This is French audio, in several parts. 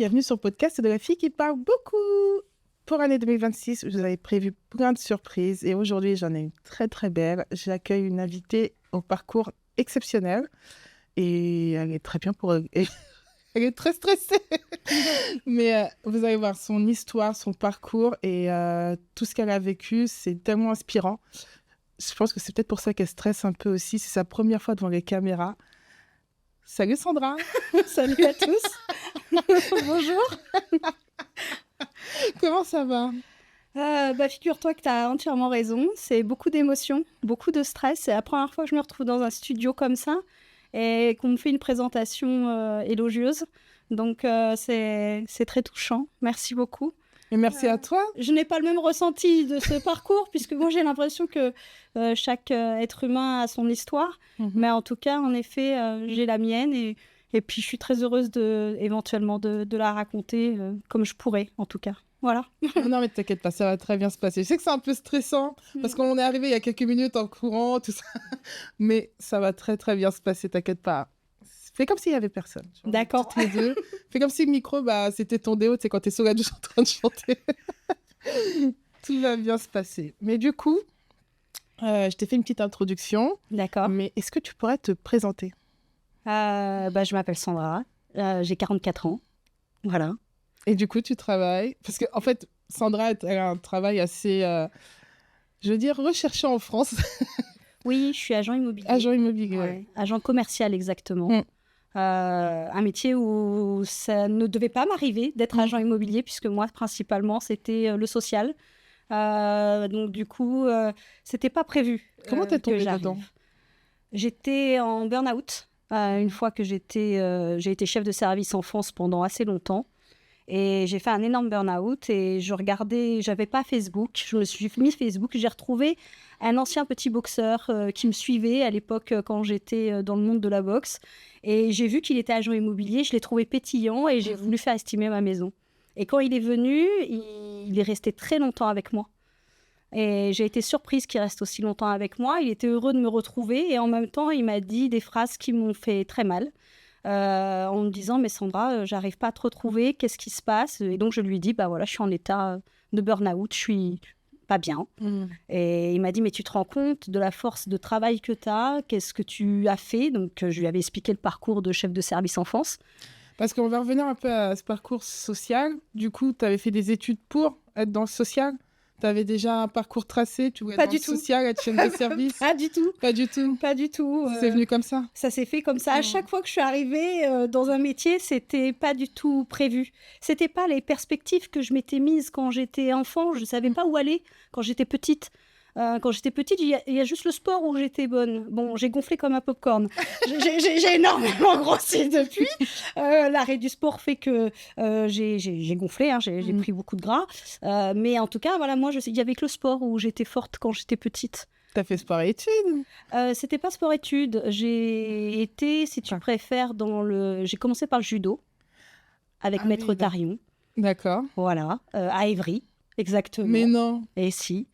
bienvenue sur le podcast de la fille qui parle beaucoup. Pour l'année 2026, je vous avais prévu plein de surprises et aujourd'hui, j'en ai une très très belle. J'accueille une invitée au parcours exceptionnel et elle est très bien pour... Elle est très stressée. Mais vous allez voir son histoire, son parcours et tout ce qu'elle a vécu, c'est tellement inspirant. Je pense que c'est peut-être pour ça qu'elle stresse un peu aussi. C'est sa première fois devant les caméras. Salut Sandra. Salut à tous. Bonjour. Comment ça va? Figure-toi que tu as entièrement raison. C'est beaucoup d'émotions, beaucoup de stress. C'est la première fois que je me retrouve dans un studio comme ça et qu'on me fait une présentation élogieuse. Donc, c'est très touchant. Merci beaucoup. Et merci à toi. Je n'ai pas le même ressenti de ce parcours puisque moi, j'ai l'impression que chaque être humain a son histoire. Mais en tout cas, en effet, j'ai la mienne et puis je suis très heureuse éventuellement de la raconter comme je pourrais, en tout cas. Voilà. Non, mais t'inquiète pas, ça va très bien se passer. Je sais que c'est un peu stressant parce qu'on est arrivé il y a quelques minutes en courant, tout ça. Mais ça va très très bien se passer, t'inquiète pas. Fais comme s'il y avait personne. D'accord. Toutes les deux. Fais comme si le micro, c'était ton déo, tu sais, quand t'es sur la douche en train de chanter. Tout va bien se passer. Mais du coup, je t'ai fait une petite introduction. D'accord. Mais est-ce que tu pourrais te présenter? Je m'appelle Sandra, j'ai 44 ans. Voilà. Et du coup, tu travailles... Parce qu'en fait, Sandra, elle a un travail assez, je veux dire, recherché en France. Oui, je suis agent immobilier. Agent immobilier. Ouais. Agent commercial, exactement. Un métier où ça ne devait pas m'arriver d'être agent immobilier, puisque moi, principalement, c'était le social. Donc, du coup, c'était pas prévu. Comment t'es tombée dedans? J'étais en burn-out. Une fois que j'ai été chef de service enfance pendant assez longtemps. Et j'ai fait un énorme burn-out et j'avais pas Facebook, je me suis mis Facebook, j'ai retrouvé un ancien petit boxeur qui me suivait à l'époque quand j'étais dans le monde de la boxe. Et j'ai vu qu'il était agent immobilier, je l'ai trouvé pétillant et j'ai voulu faire estimer ma maison. Et quand il est venu, il est resté très longtemps avec moi. Et j'ai été surprise qu'il reste aussi longtemps avec moi. Il était heureux de me retrouver et en même temps, il m'a dit des phrases qui m'ont fait très mal. En me disant, mais Sandra, j'arrive pas à te retrouver, qu'est-ce qui se passe? Et donc, je lui dis, je suis en état de burn-out, je suis pas bien. Et il m'a dit, mais tu te rends compte de la force de travail que tu as, qu'est-ce que tu as fait? Donc, je lui avais expliqué le parcours de chef de service enfance. Parce qu'on va revenir un peu à ce parcours social. Du coup, tu avais fait des études pour être dans le social? Tu avais déjà un parcours tracé, tu voulais être dans le social, être chef de service? Pas du tout. Pas du tout. Pas du tout. C'est venu comme ça? Ça s'est fait comme ça. À chaque fois que je suis arrivée dans un métier, c'était pas du tout prévu. C'était pas les perspectives que je m'étais mises quand j'étais enfant. Je savais pas où aller quand j'étais petite. Quand j'étais petite, il y a juste le sport où j'étais bonne. Bon, j'ai gonflé comme un popcorn. J'ai énormément grossi depuis. L'arrêt du sport fait que j'ai gonflé, hein, j'ai pris beaucoup de gras. Mais en tout cas, voilà, moi, il y avait que le sport où j'étais forte quand j'étais petite. T'as fait sport et études? C'était pas sport études. J'ai été, si tu préfères, j'ai commencé par le judo avec Maître Tarion. D'accord. Voilà, à Évry, exactement. Mais non. Et si.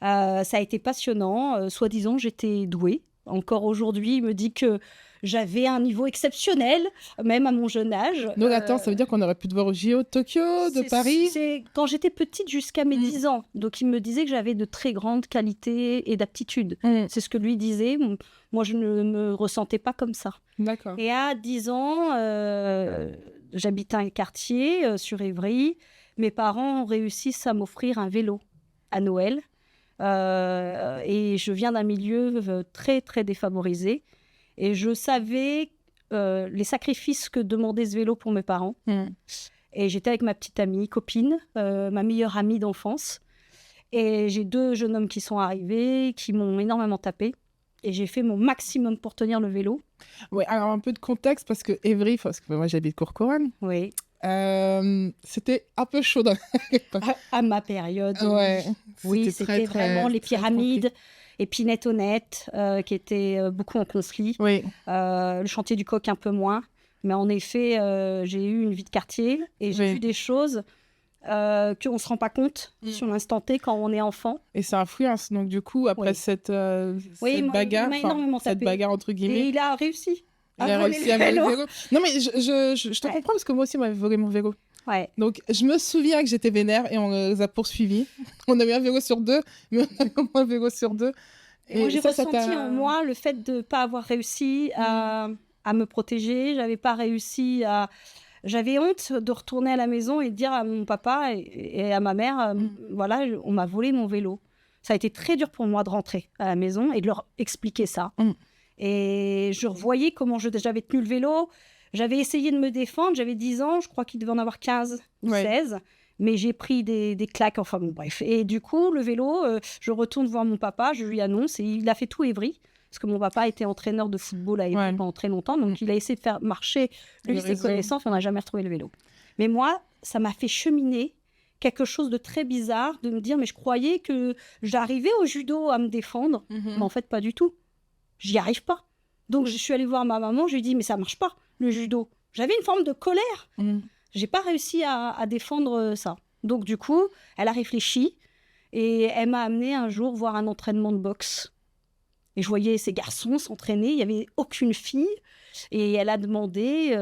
Ça a été passionnant. Soi-disant, j'étais douée. Encore aujourd'hui, il me dit que j'avais un niveau exceptionnel, même à mon jeune âge. Donc attends, ça veut dire qu'on aurait pu te voir au JO de Tokyo, de Paris? C'est quand j'étais petite jusqu'à mes 10 ans. Donc il me disait que j'avais de très grandes qualités et d'aptitudes. C'est ce que lui disait. Moi, je ne me ressentais pas comme ça. D'accord. Et à 10 ans, j'habitais un quartier sur Évry. Mes parents réussissent à m'offrir un vélo à Noël. Et je viens d'un milieu très, très défavorisé. Et je savais les sacrifices que demandait ce vélo pour mes parents. Et j'étais avec ma petite amie, copine, ma meilleure amie d'enfance. Et j'ai 2 jeunes hommes qui sont arrivés, qui m'ont énormément tapé. Et j'ai fait mon maximum pour tenir le vélo. Oui, alors un peu de contexte, parce que Évry, parce que moi j'habite Courcouronnes. Oui. C'était un peu chaud dans l'époque. À ma période. Ouais. Oui, c'était vraiment les pyramides, Épinette honnête, qui était beaucoup en conflit. Oui. Le chantier du Coq un peu moins. Mais en effet, j'ai eu une vie de quartier et j'ai vu des choses qu'on ne se rend pas compte sur l'instant T quand on est enfant. Et ça influence. Donc du coup, après cette bagarre entre guillemets... Et il a réussi. Il a réussi à voler le vélo. Non mais je te comprends parce que moi aussi, on m'avait volé mon vélo. Ouais. Donc, je me souviens que j'étais vénère et on les a poursuivis. On avait un vélo sur deux, mais on avait un vélo sur deux. Et moi, j'ai ça ressenti t'a- en moi le fait de ne pas avoir réussi à me protéger. J'avais pas réussi à... J'avais honte de retourner à la maison et de dire à mon papa et à ma mère, voilà, on m'a volé mon vélo. Ça a été très dur pour moi de rentrer à la maison et de leur expliquer ça. Et je revoyais comment j'avais tenu le vélo. J'avais essayé de me défendre. J'avais 10 ans, je crois qu'il devait en avoir 15 ou 16. Mais j'ai pris des claques, enfin bon, bref. Et du coup, le vélo, je retourne voir mon papa, je lui annonce, et il a fait tout Évry. Parce que mon papa était entraîneur de football à Évry pendant très longtemps. Donc, il a essayé de faire marcher lui ses connaissances, et on n'a jamais retrouvé le vélo. Mais moi, ça m'a fait cheminer quelque chose de très bizarre, de me dire, mais je croyais que j'arrivais au judo à me défendre. Mais en fait, pas du tout. J'y arrive pas. Donc, je suis allée voir ma maman, je lui ai dit, mais ça marche pas, le judo. J'avais une forme de colère. J'ai pas réussi à défendre ça. Donc, du coup, elle a réfléchi et elle m'a amenée un jour voir un entraînement de boxe. Et je voyais ces garçons s'entraîner, il n'y avait aucune fille. Et elle a demandé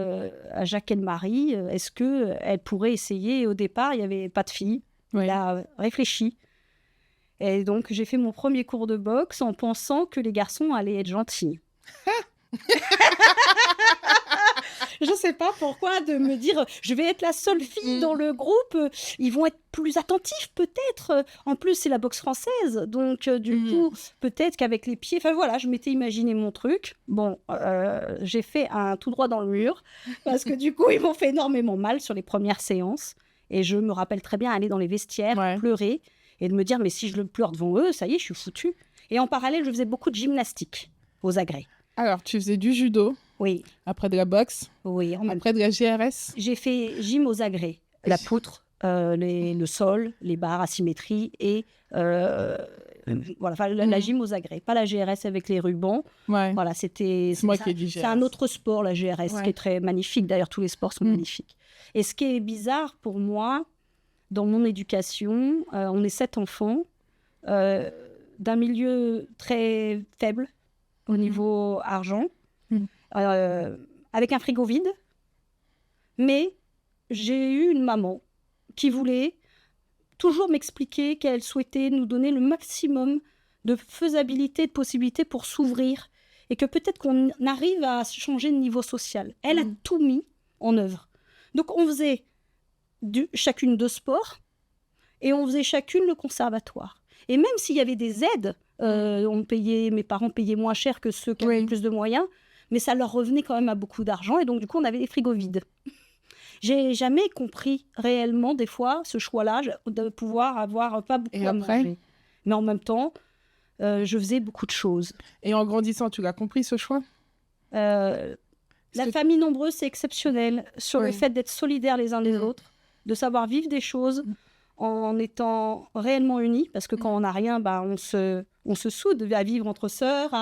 à Jacques Elmarie, est-ce qu'elle pourrait essayer. Et au départ, il n'y avait pas de fille. Elle a réfléchi. Et donc, j'ai fait mon premier cours de boxe en pensant que les garçons allaient être gentils. Je ne sais pas pourquoi de me dire je vais être la seule fille dans le groupe, ils vont être plus attentifs peut-être. En plus, c'est la boxe française, donc du coup, peut-être qu'avec les pieds, enfin voilà, je m'étais imaginé mon truc. Bon, j'ai fait un tout droit dans le mur parce que du coup, ils m'ont fait énormément mal sur les premières séances. Et je me rappelle très bien aller dans les vestiaires, pleurer et de me dire mais si je le pleure devant eux, ça y est, je suis foutue. Et en parallèle, je faisais beaucoup de gymnastique aux agrès. Alors, tu faisais du judo. Oui. Après de la boxe. Oui. Après de la GRS. J'ai fait gym aux agrès. La poutre, le sol, les barres, asymétrie et voilà, la gym aux agrès. Pas la GRS avec les rubans. Voilà, c'est moi qui ai dit GRS. C'est un autre sport, la GRS, qui est très magnifique. D'ailleurs, tous les sports sont magnifiques. Et ce qui est bizarre pour moi, dans mon éducation, on est 7 enfants d'un milieu très faible au niveau argent. Avec un frigo vide, mais j'ai eu une maman qui voulait toujours m'expliquer qu'elle souhaitait nous donner le maximum de faisabilité, de possibilités pour s'ouvrir et que peut-être qu'on arrive à changer de niveau social. Elle a tout mis en œuvre. Donc on faisait chacune 2 sports et on faisait chacune le conservatoire. Et même s'il y avait des aides, mes parents payaient moins cher que ceux qui avaient plus de moyens, mais ça leur revenait quand même à beaucoup d'argent, et donc du coup, on avait des frigos vides. J'ai jamais compris réellement, des fois, ce choix-là, de pouvoir avoir pas beaucoup à manger. Mais en même temps, je faisais beaucoup de choses. Et en grandissant, tu l'as compris, ce choix ? La famille nombreuse, c'est exceptionnel, sur le fait d'être solidaires les uns des autres, de savoir vivre des choses en étant réellement unis, parce que quand on n'a rien, on se soude à vivre entre sœurs,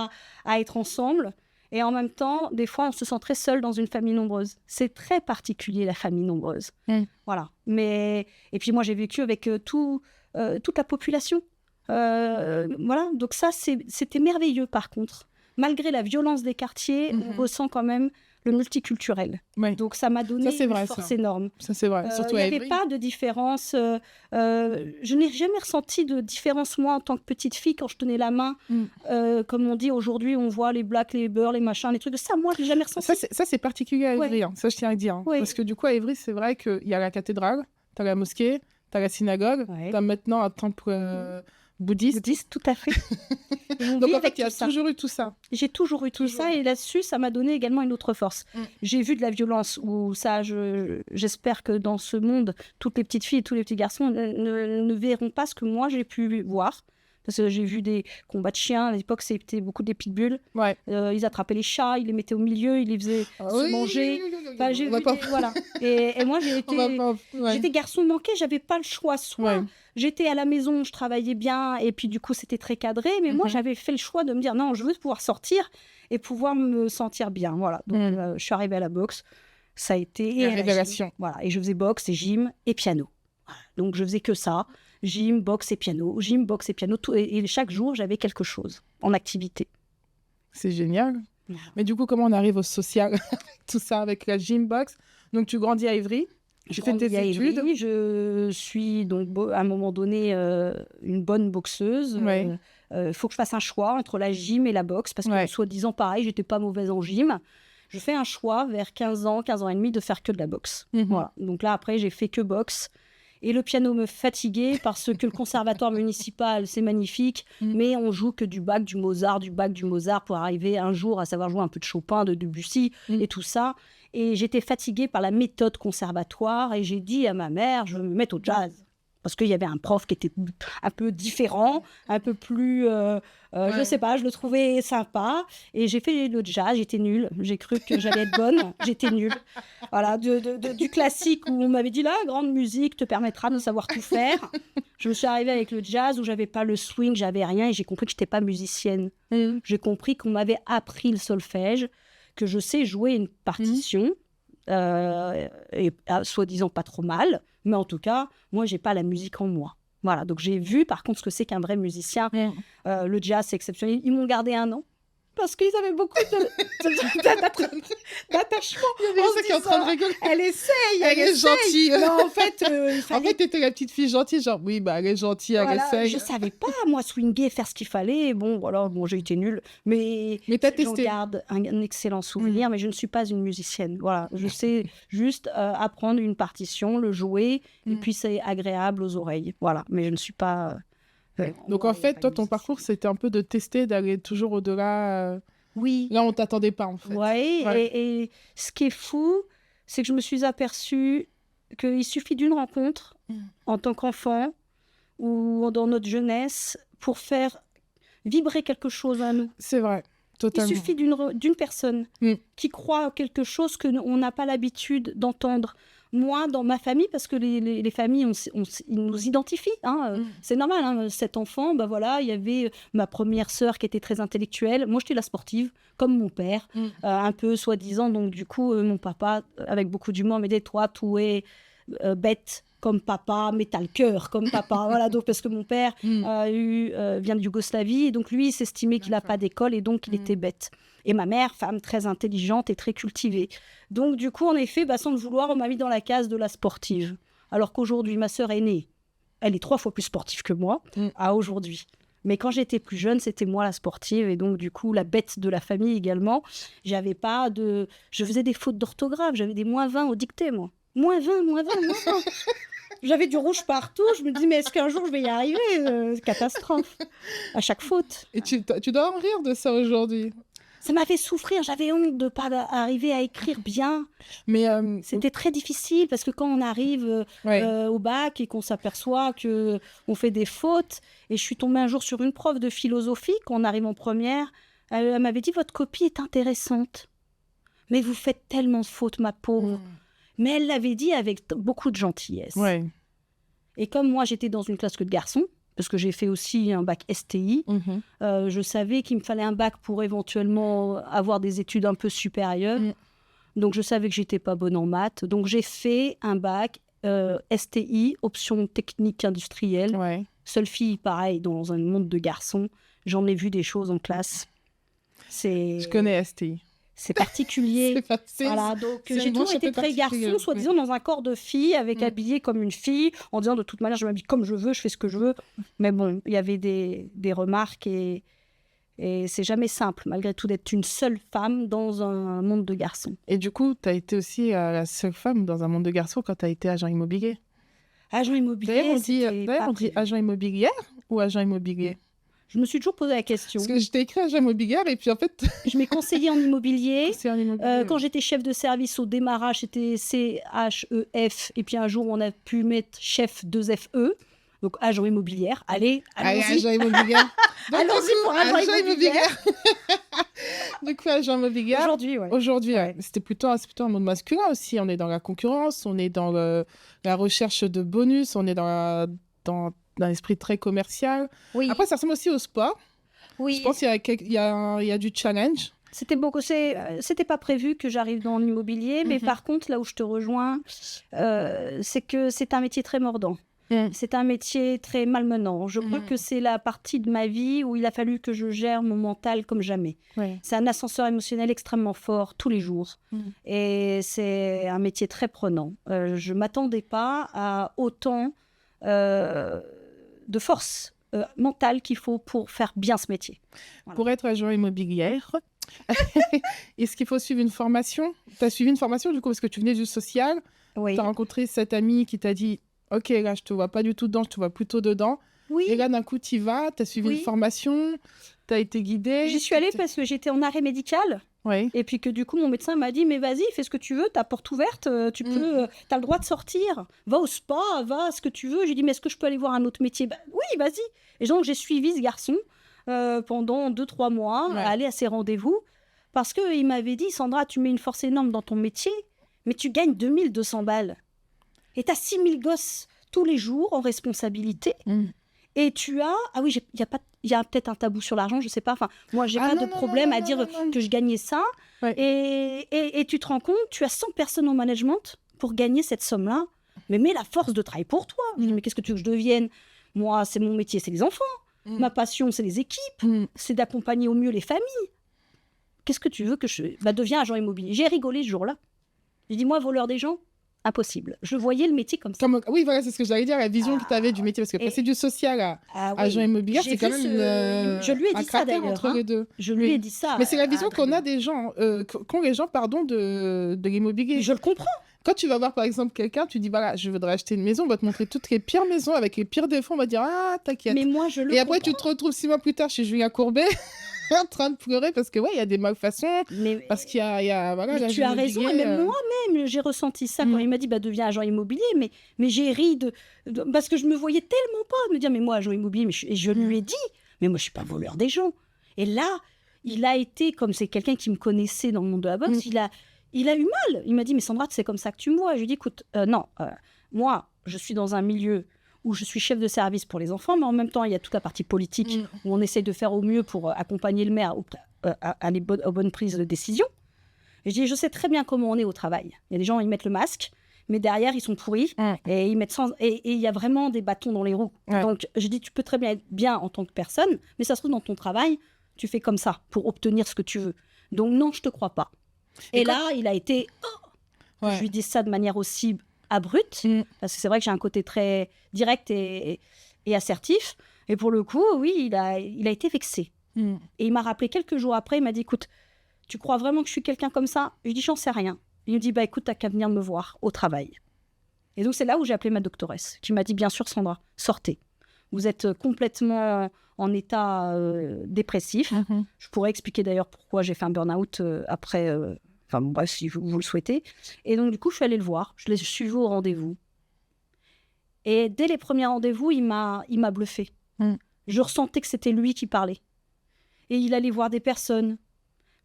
à être ensemble. Et en même temps, des fois, on se sent très seul dans une famille nombreuse. C'est très particulier, la famille nombreuse. Voilà. Et puis moi, j'ai vécu avec toute la population. Voilà. Donc ça, c'était merveilleux, par contre. Malgré la violence des quartiers, on ressent quand même le multiculturel. Donc ça m'a donné une force énorme. Ça, c'est vrai. Surtout il n'y avait pas de différence. Je n'ai jamais ressenti de différence, moi, en tant que petite fille, quand je tenais la main. Comme on dit aujourd'hui, on voit les blacks, les beurs, les machins, les trucs. Ça, moi, je n'ai jamais ressenti. Ça, c'est particulier à Évry. Ça, je tiens à dire. Parce que du coup, à Évry, c'est vrai qu'il y a la cathédrale, tu as la mosquée, tu as la synagogue, tu as maintenant un temple bouddhiste. Tout à fait. Donc, en fait, il y a toujours eu tout ça. J'ai toujours eu tout ça, et là-dessus, ça m'a donné également une autre force. J'ai vu de la violence, où ça, j'espère que dans ce monde, toutes les petites filles et tous les petits garçons ne verront pas ce que moi, j'ai pu voir. Parce que j'ai vu des combats de chiens. À l'époque, c'était beaucoup des pitbulls. Ils attrapaient les chats, ils les mettaient au milieu, ils les faisaient se manger. Enfin, j'ai vu voilà. Et moi, j'étais garçon manqué, j'avais pas le choix. Soit j'étais à la maison, je travaillais bien, et puis du coup, c'était très cadré. Mais moi, j'avais fait le choix de me dire non, je veux pouvoir sortir et pouvoir me sentir bien. Voilà. Donc, je suis arrivée à la boxe. Ça a été la révélation. Voilà. Et je faisais boxe et gym et piano. Voilà. Donc, je faisais que ça. Gym, boxe et piano. Gym, boxe et piano. Et chaque jour, j'avais quelque chose en activité. C'est génial. Mais du coup, comment on arrive au social tout ça avec la gym, boxe? Donc, tu grandis à Évry. Tu fais tes grandi à études. Évry. Je suis donc à un moment donné une bonne boxeuse. Ouais. Faut que je fasse un choix entre la gym et la boxe parce que Ouais. soi-disant pareil, j'étais pas mauvaise en gym. Je fais un choix vers 15 ans et demi de faire que de la boxe. Mhm. Voilà. Donc là après, j'ai fait que boxe. Et le piano me fatiguait parce que le conservatoire municipal, c'est magnifique, mais on joue que du Bach, du Mozart pour arriver un jour à savoir jouer un peu de Chopin, de Debussy et tout ça. Et j'étais fatiguée par la méthode conservatoire et j'ai dit à ma mère, je veux me mettre au jazz. Parce qu'il y avait un prof qui était un peu différent, un peu plus... je sais pas, je le trouvais sympa. Et j'ai fait le jazz, j'étais nulle. J'ai cru que j'allais être bonne, j'étais nulle. Voilà, du classique où on m'avait dit, la grande musique te permettra de savoir tout faire. Je me suis arrivée avec le jazz où j'avais pas le swing, j'avais rien et j'ai compris que j'étais pas musicienne. J'ai compris qu'on m'avait appris le solfège, que je sais jouer une partition, et soi-disant pas trop mal, mais en tout cas, moi, j'ai pas la musique en moi. Voilà, donc j'ai vu par contre ce que c'est qu'un vrai musicien. Le jazz, c'est exceptionnel. Ils m'ont gardé 1 an parce qu'ils avaient beaucoup d'attachement. Il y avait ça qui est en train de rigoler. Elle essaye, Elle est gentille. Non, en fait, il En fallait... fait, t'étais la petite fille gentille, genre, oui, bah, elle est gentille, elle Voilà, essaye. je savais pas, moi, swinguer, faire ce qu'il fallait. Bon, voilà, bon, j'ai été nulle. Mais t'as j'en testé. garde un excellent souvenir, mais je ne suis pas une musicienne. Voilà, je sais juste apprendre une partition, le jouer, et puis c'est agréable aux oreilles. Voilà, mais je ne suis pas... Donc, en fait, toi, ton parcours, c'était un peu de tester, d'aller toujours au-delà. Oui. Là, on t'attendait pas, en fait. Ouais. Et ce qui est fou, c'est que je me suis aperçue qu'il suffit d'une rencontre en tant qu'enfant ou dans notre jeunesse pour faire vibrer quelque chose à nous. C'est vrai, totalement. Il suffit d'une personne qui croit à quelque chose qu'on n'a pas l'habitude d'entendre. Moi, dans ma famille, parce que les familles, ils nous identifient. C'est normal, hein, 7 enfants, bah voilà, il y avait ma première sœur qui était très intellectuelle. Moi, j'étais la sportive, comme mon père, un peu soi-disant. Donc, du coup, mon papa, avec beaucoup d'humour, me disait, toi, tu es bête comme papa, mais t'as le cœur comme papa. Voilà, donc, parce que mon père vient de Yougoslavie, et donc lui, il s'estimait qu'il n'a pas d'école, et donc il était bête. Et ma mère, femme très intelligente et très cultivée. Donc, du coup, en effet, sans le vouloir, on m'a mis dans la case de la sportive. Alors qu'aujourd'hui, ma sœur aînée, elle est 3 fois plus sportive que moi, à aujourd'hui. Mais quand j'étais plus jeune, c'était moi la sportive, et donc, du coup, la bête de la famille également. J'avais pas de... Je faisais des fautes d'orthographe, j'avais des -20 au dicté, moi. -20. J'avais du rouge partout. Je me dis, mais est-ce qu'un jour je vais y arriver? Catastrophe. À chaque faute. Et tu dois en rire de ça aujourd'hui. Ça m'a fait souffrir. J'avais honte de ne pas arriver à écrire bien. Mais c'était très difficile parce que quand on arrive au bac et qu'on s'aperçoit qu'on fait des fautes, et je suis tombée un jour sur une prof de philosophie quand on arrive en première, elle m'avait dit, votre copie est intéressante. Mais vous faites tellement de fautes, ma pauvre. Mais elle l'avait dit avec beaucoup de gentillesse. Ouais. Et comme moi, j'étais dans une classe que de garçons, parce que j'ai fait aussi un bac STI, je savais qu'il me fallait un bac pour éventuellement avoir des études un peu supérieures. Donc, je savais que j'étais pas bonne en maths. Donc, j'ai fait un bac STI, option technique industrielle. Ouais. Seule fille, pareil, dans un monde de garçons. J'en ai vu des choses en classe. Je connais STI. C'est particulier. Voilà, donc j'ai toujours été très garçon, soi-disant dans un corps de fille, avec habillée comme une fille, en disant de toute manière, je m'habille comme je veux, je fais ce que je veux. Mais bon, il y avait des remarques et c'est jamais simple, malgré tout, d'être une seule femme dans un monde de garçons. Et du coup, tu as été aussi la seule femme dans un monde de garçons quand tu as été agent immobilier. Agent immobilier, D'ailleurs, on dit agent immobilière ou agent immobilier? Je me suis toujours posé la question. Parce que je t'ai écrit agent immobilier et puis en fait... Je m'ai conseillée en immobilier. Quand quand j'étais chef de service au démarrage, c'était CHEF. Et puis un jour, on a pu mettre chef 2FE. Donc agent immobilière. Allez, allons-y. Agent immobilière. Allons-y pour agent immobilière. Du coup, agent immobilier. Aujourd'hui, ouais. C'était plutôt un monde masculin aussi. On est dans la concurrence, on est dans la recherche de bonus, on est dans l'esprit très commercial. Oui. Après, ça ressemble aussi au sport. Oui. Je pense qu'il y a du challenge. C'était pas prévu que j'arrive dans l'immobilier, mais par contre, là où je te rejoins, c'est que c'est un métier très mordant. C'est un métier très malmenant. Je crois que c'est la partie de ma vie où il a fallu que je gère mon mental comme jamais. Ouais. C'est un ascenseur émotionnel extrêmement fort tous les jours. Et c'est un métier très prenant. Je ne m'attendais pas à autant de force mentale qu'il faut pour faire bien ce métier. Voilà. Pour être agent immobilière, est-ce qu'il faut suivre une formation? Tu as suivi une formation du coup parce que tu venais du social. Oui. Tu as rencontré cette amie qui t'a dit « Ok, là, je te vois pas du tout dedans, je te vois plutôt dedans. » Oui. Et là, d'un coup, tu y vas, tu as suivi une formation, tu as été guidée. J'y suis allée parce que j'étais en arrêt médical. Oui. Et puis que du coup, mon médecin m'a dit, mais vas-y, fais ce que tu veux, ta porte ouverte, tu peux, t'as le droit de sortir, va au spa, va ce que tu veux. J'ai dit, mais est-ce que je peux aller voir un autre métier? Oui, vas-y. Et donc, j'ai suivi ce garçon pendant 2-3 mois, à aller à ses rendez-vous, parce qu'il m'avait dit, Sandra, tu mets une force énorme dans ton métier, mais tu gagnes 2200 balles. Et tu as 6000 gosses tous les jours en responsabilité. Et tu as... Ah oui, il y a peut-être un tabou sur l'argent, je sais pas. Enfin, moi, j'ai pas de problème à dire que je gagnais ça. Ouais. Et tu te rends compte, tu as 100 personnes en management pour gagner cette somme-là. Mais mets la force de travail pour toi. Je dis, mais qu'est-ce que tu veux que je devienne? Moi, c'est mon métier, c'est les enfants. Ma passion, c'est les équipes. C'est d'accompagner au mieux les familles. Qu'est-ce que tu veux que je... deviens agent immobilier. J'ai rigolé ce jour-là. J'ai dit, moi, voleur des gens, impossible. Je voyais le métier comme ça. Oui, voilà, c'est ce que j'allais dire, la vision que tu avais du métier. Parce que passer du social à agent immobilier, c'est quand même je lui ai dit ça d'ailleurs. Entre les deux. Je lui ai dit ça. Mais c'est la vision qu'on a des gens, qu'ont les gens, de l'immobilier. Je le comprends. Quand tu vas voir par exemple quelqu'un, tu dis voilà, je voudrais acheter une maison, on va te montrer toutes les pires maisons avec les pires défauts, on va dire ah, t'inquiète. Mais moi, je le Et après, comprends. tu te retrouves 6 mois plus tard chez Julien Courbet. En train de pleurer parce que ouais il y a des malfaçons, parce qu'il y a voilà, mais tu as raison, et même moi-même j'ai ressenti ça quand il m'a dit deviens agent immobilier, mais j'ai ri parce que je me voyais tellement pas de me dire mais moi agent immobilier, et je lui ai dit mais moi je suis pas voleur des gens. Et là il a été, comme c'est quelqu'un qui me connaissait dans le monde de la boxe, il a eu mal. Il m'a dit mais Sandra, c'est comme ça que tu me vois. Je lui ai dit écoute non, moi je suis dans un milieu où je suis chef de service pour les enfants, mais en même temps, il y a toute la partie politique où on essaye de faire au mieux pour accompagner le maire aux bonnes prises de décision. Et je dis, je sais très bien comment on est au travail. Il y a des gens, ils mettent le masque, mais derrière, ils sont pourris, et ils mettent et il y a vraiment des bâtons dans les roues. Donc, je dis, tu peux très bien être bien en tant que personne, mais ça se trouve, dans ton travail, tu fais comme ça pour obtenir ce que tu veux. Donc, non, je te crois pas. Et là, il a été... Je lui dis ça de manière aussi... abrupte, parce que c'est vrai que j'ai un côté très direct et assertif. Et pour le coup, oui, il a été vexé. Et il m'a rappelé quelques jours après, il m'a dit, écoute, tu crois vraiment que je suis quelqu'un comme ça? Je lui dis, j'en sais rien. Il me dit, écoute, t'as qu'à venir me voir au travail. Et donc, c'est là où j'ai appelé ma doctoresse, qui m'a dit, bien sûr, Sandra, sortez. Vous êtes complètement en état dépressif. Je pourrais expliquer d'ailleurs pourquoi j'ai fait un burn-out après... Enfin, bref, si vous le souhaitez. Et donc, du coup, je suis allée le voir. Je l'ai suivi au rendez-vous. Et dès les premiers rendez-vous, il m'a bluffé. Je ressentais que c'était lui qui parlait. Et il allait voir des personnes.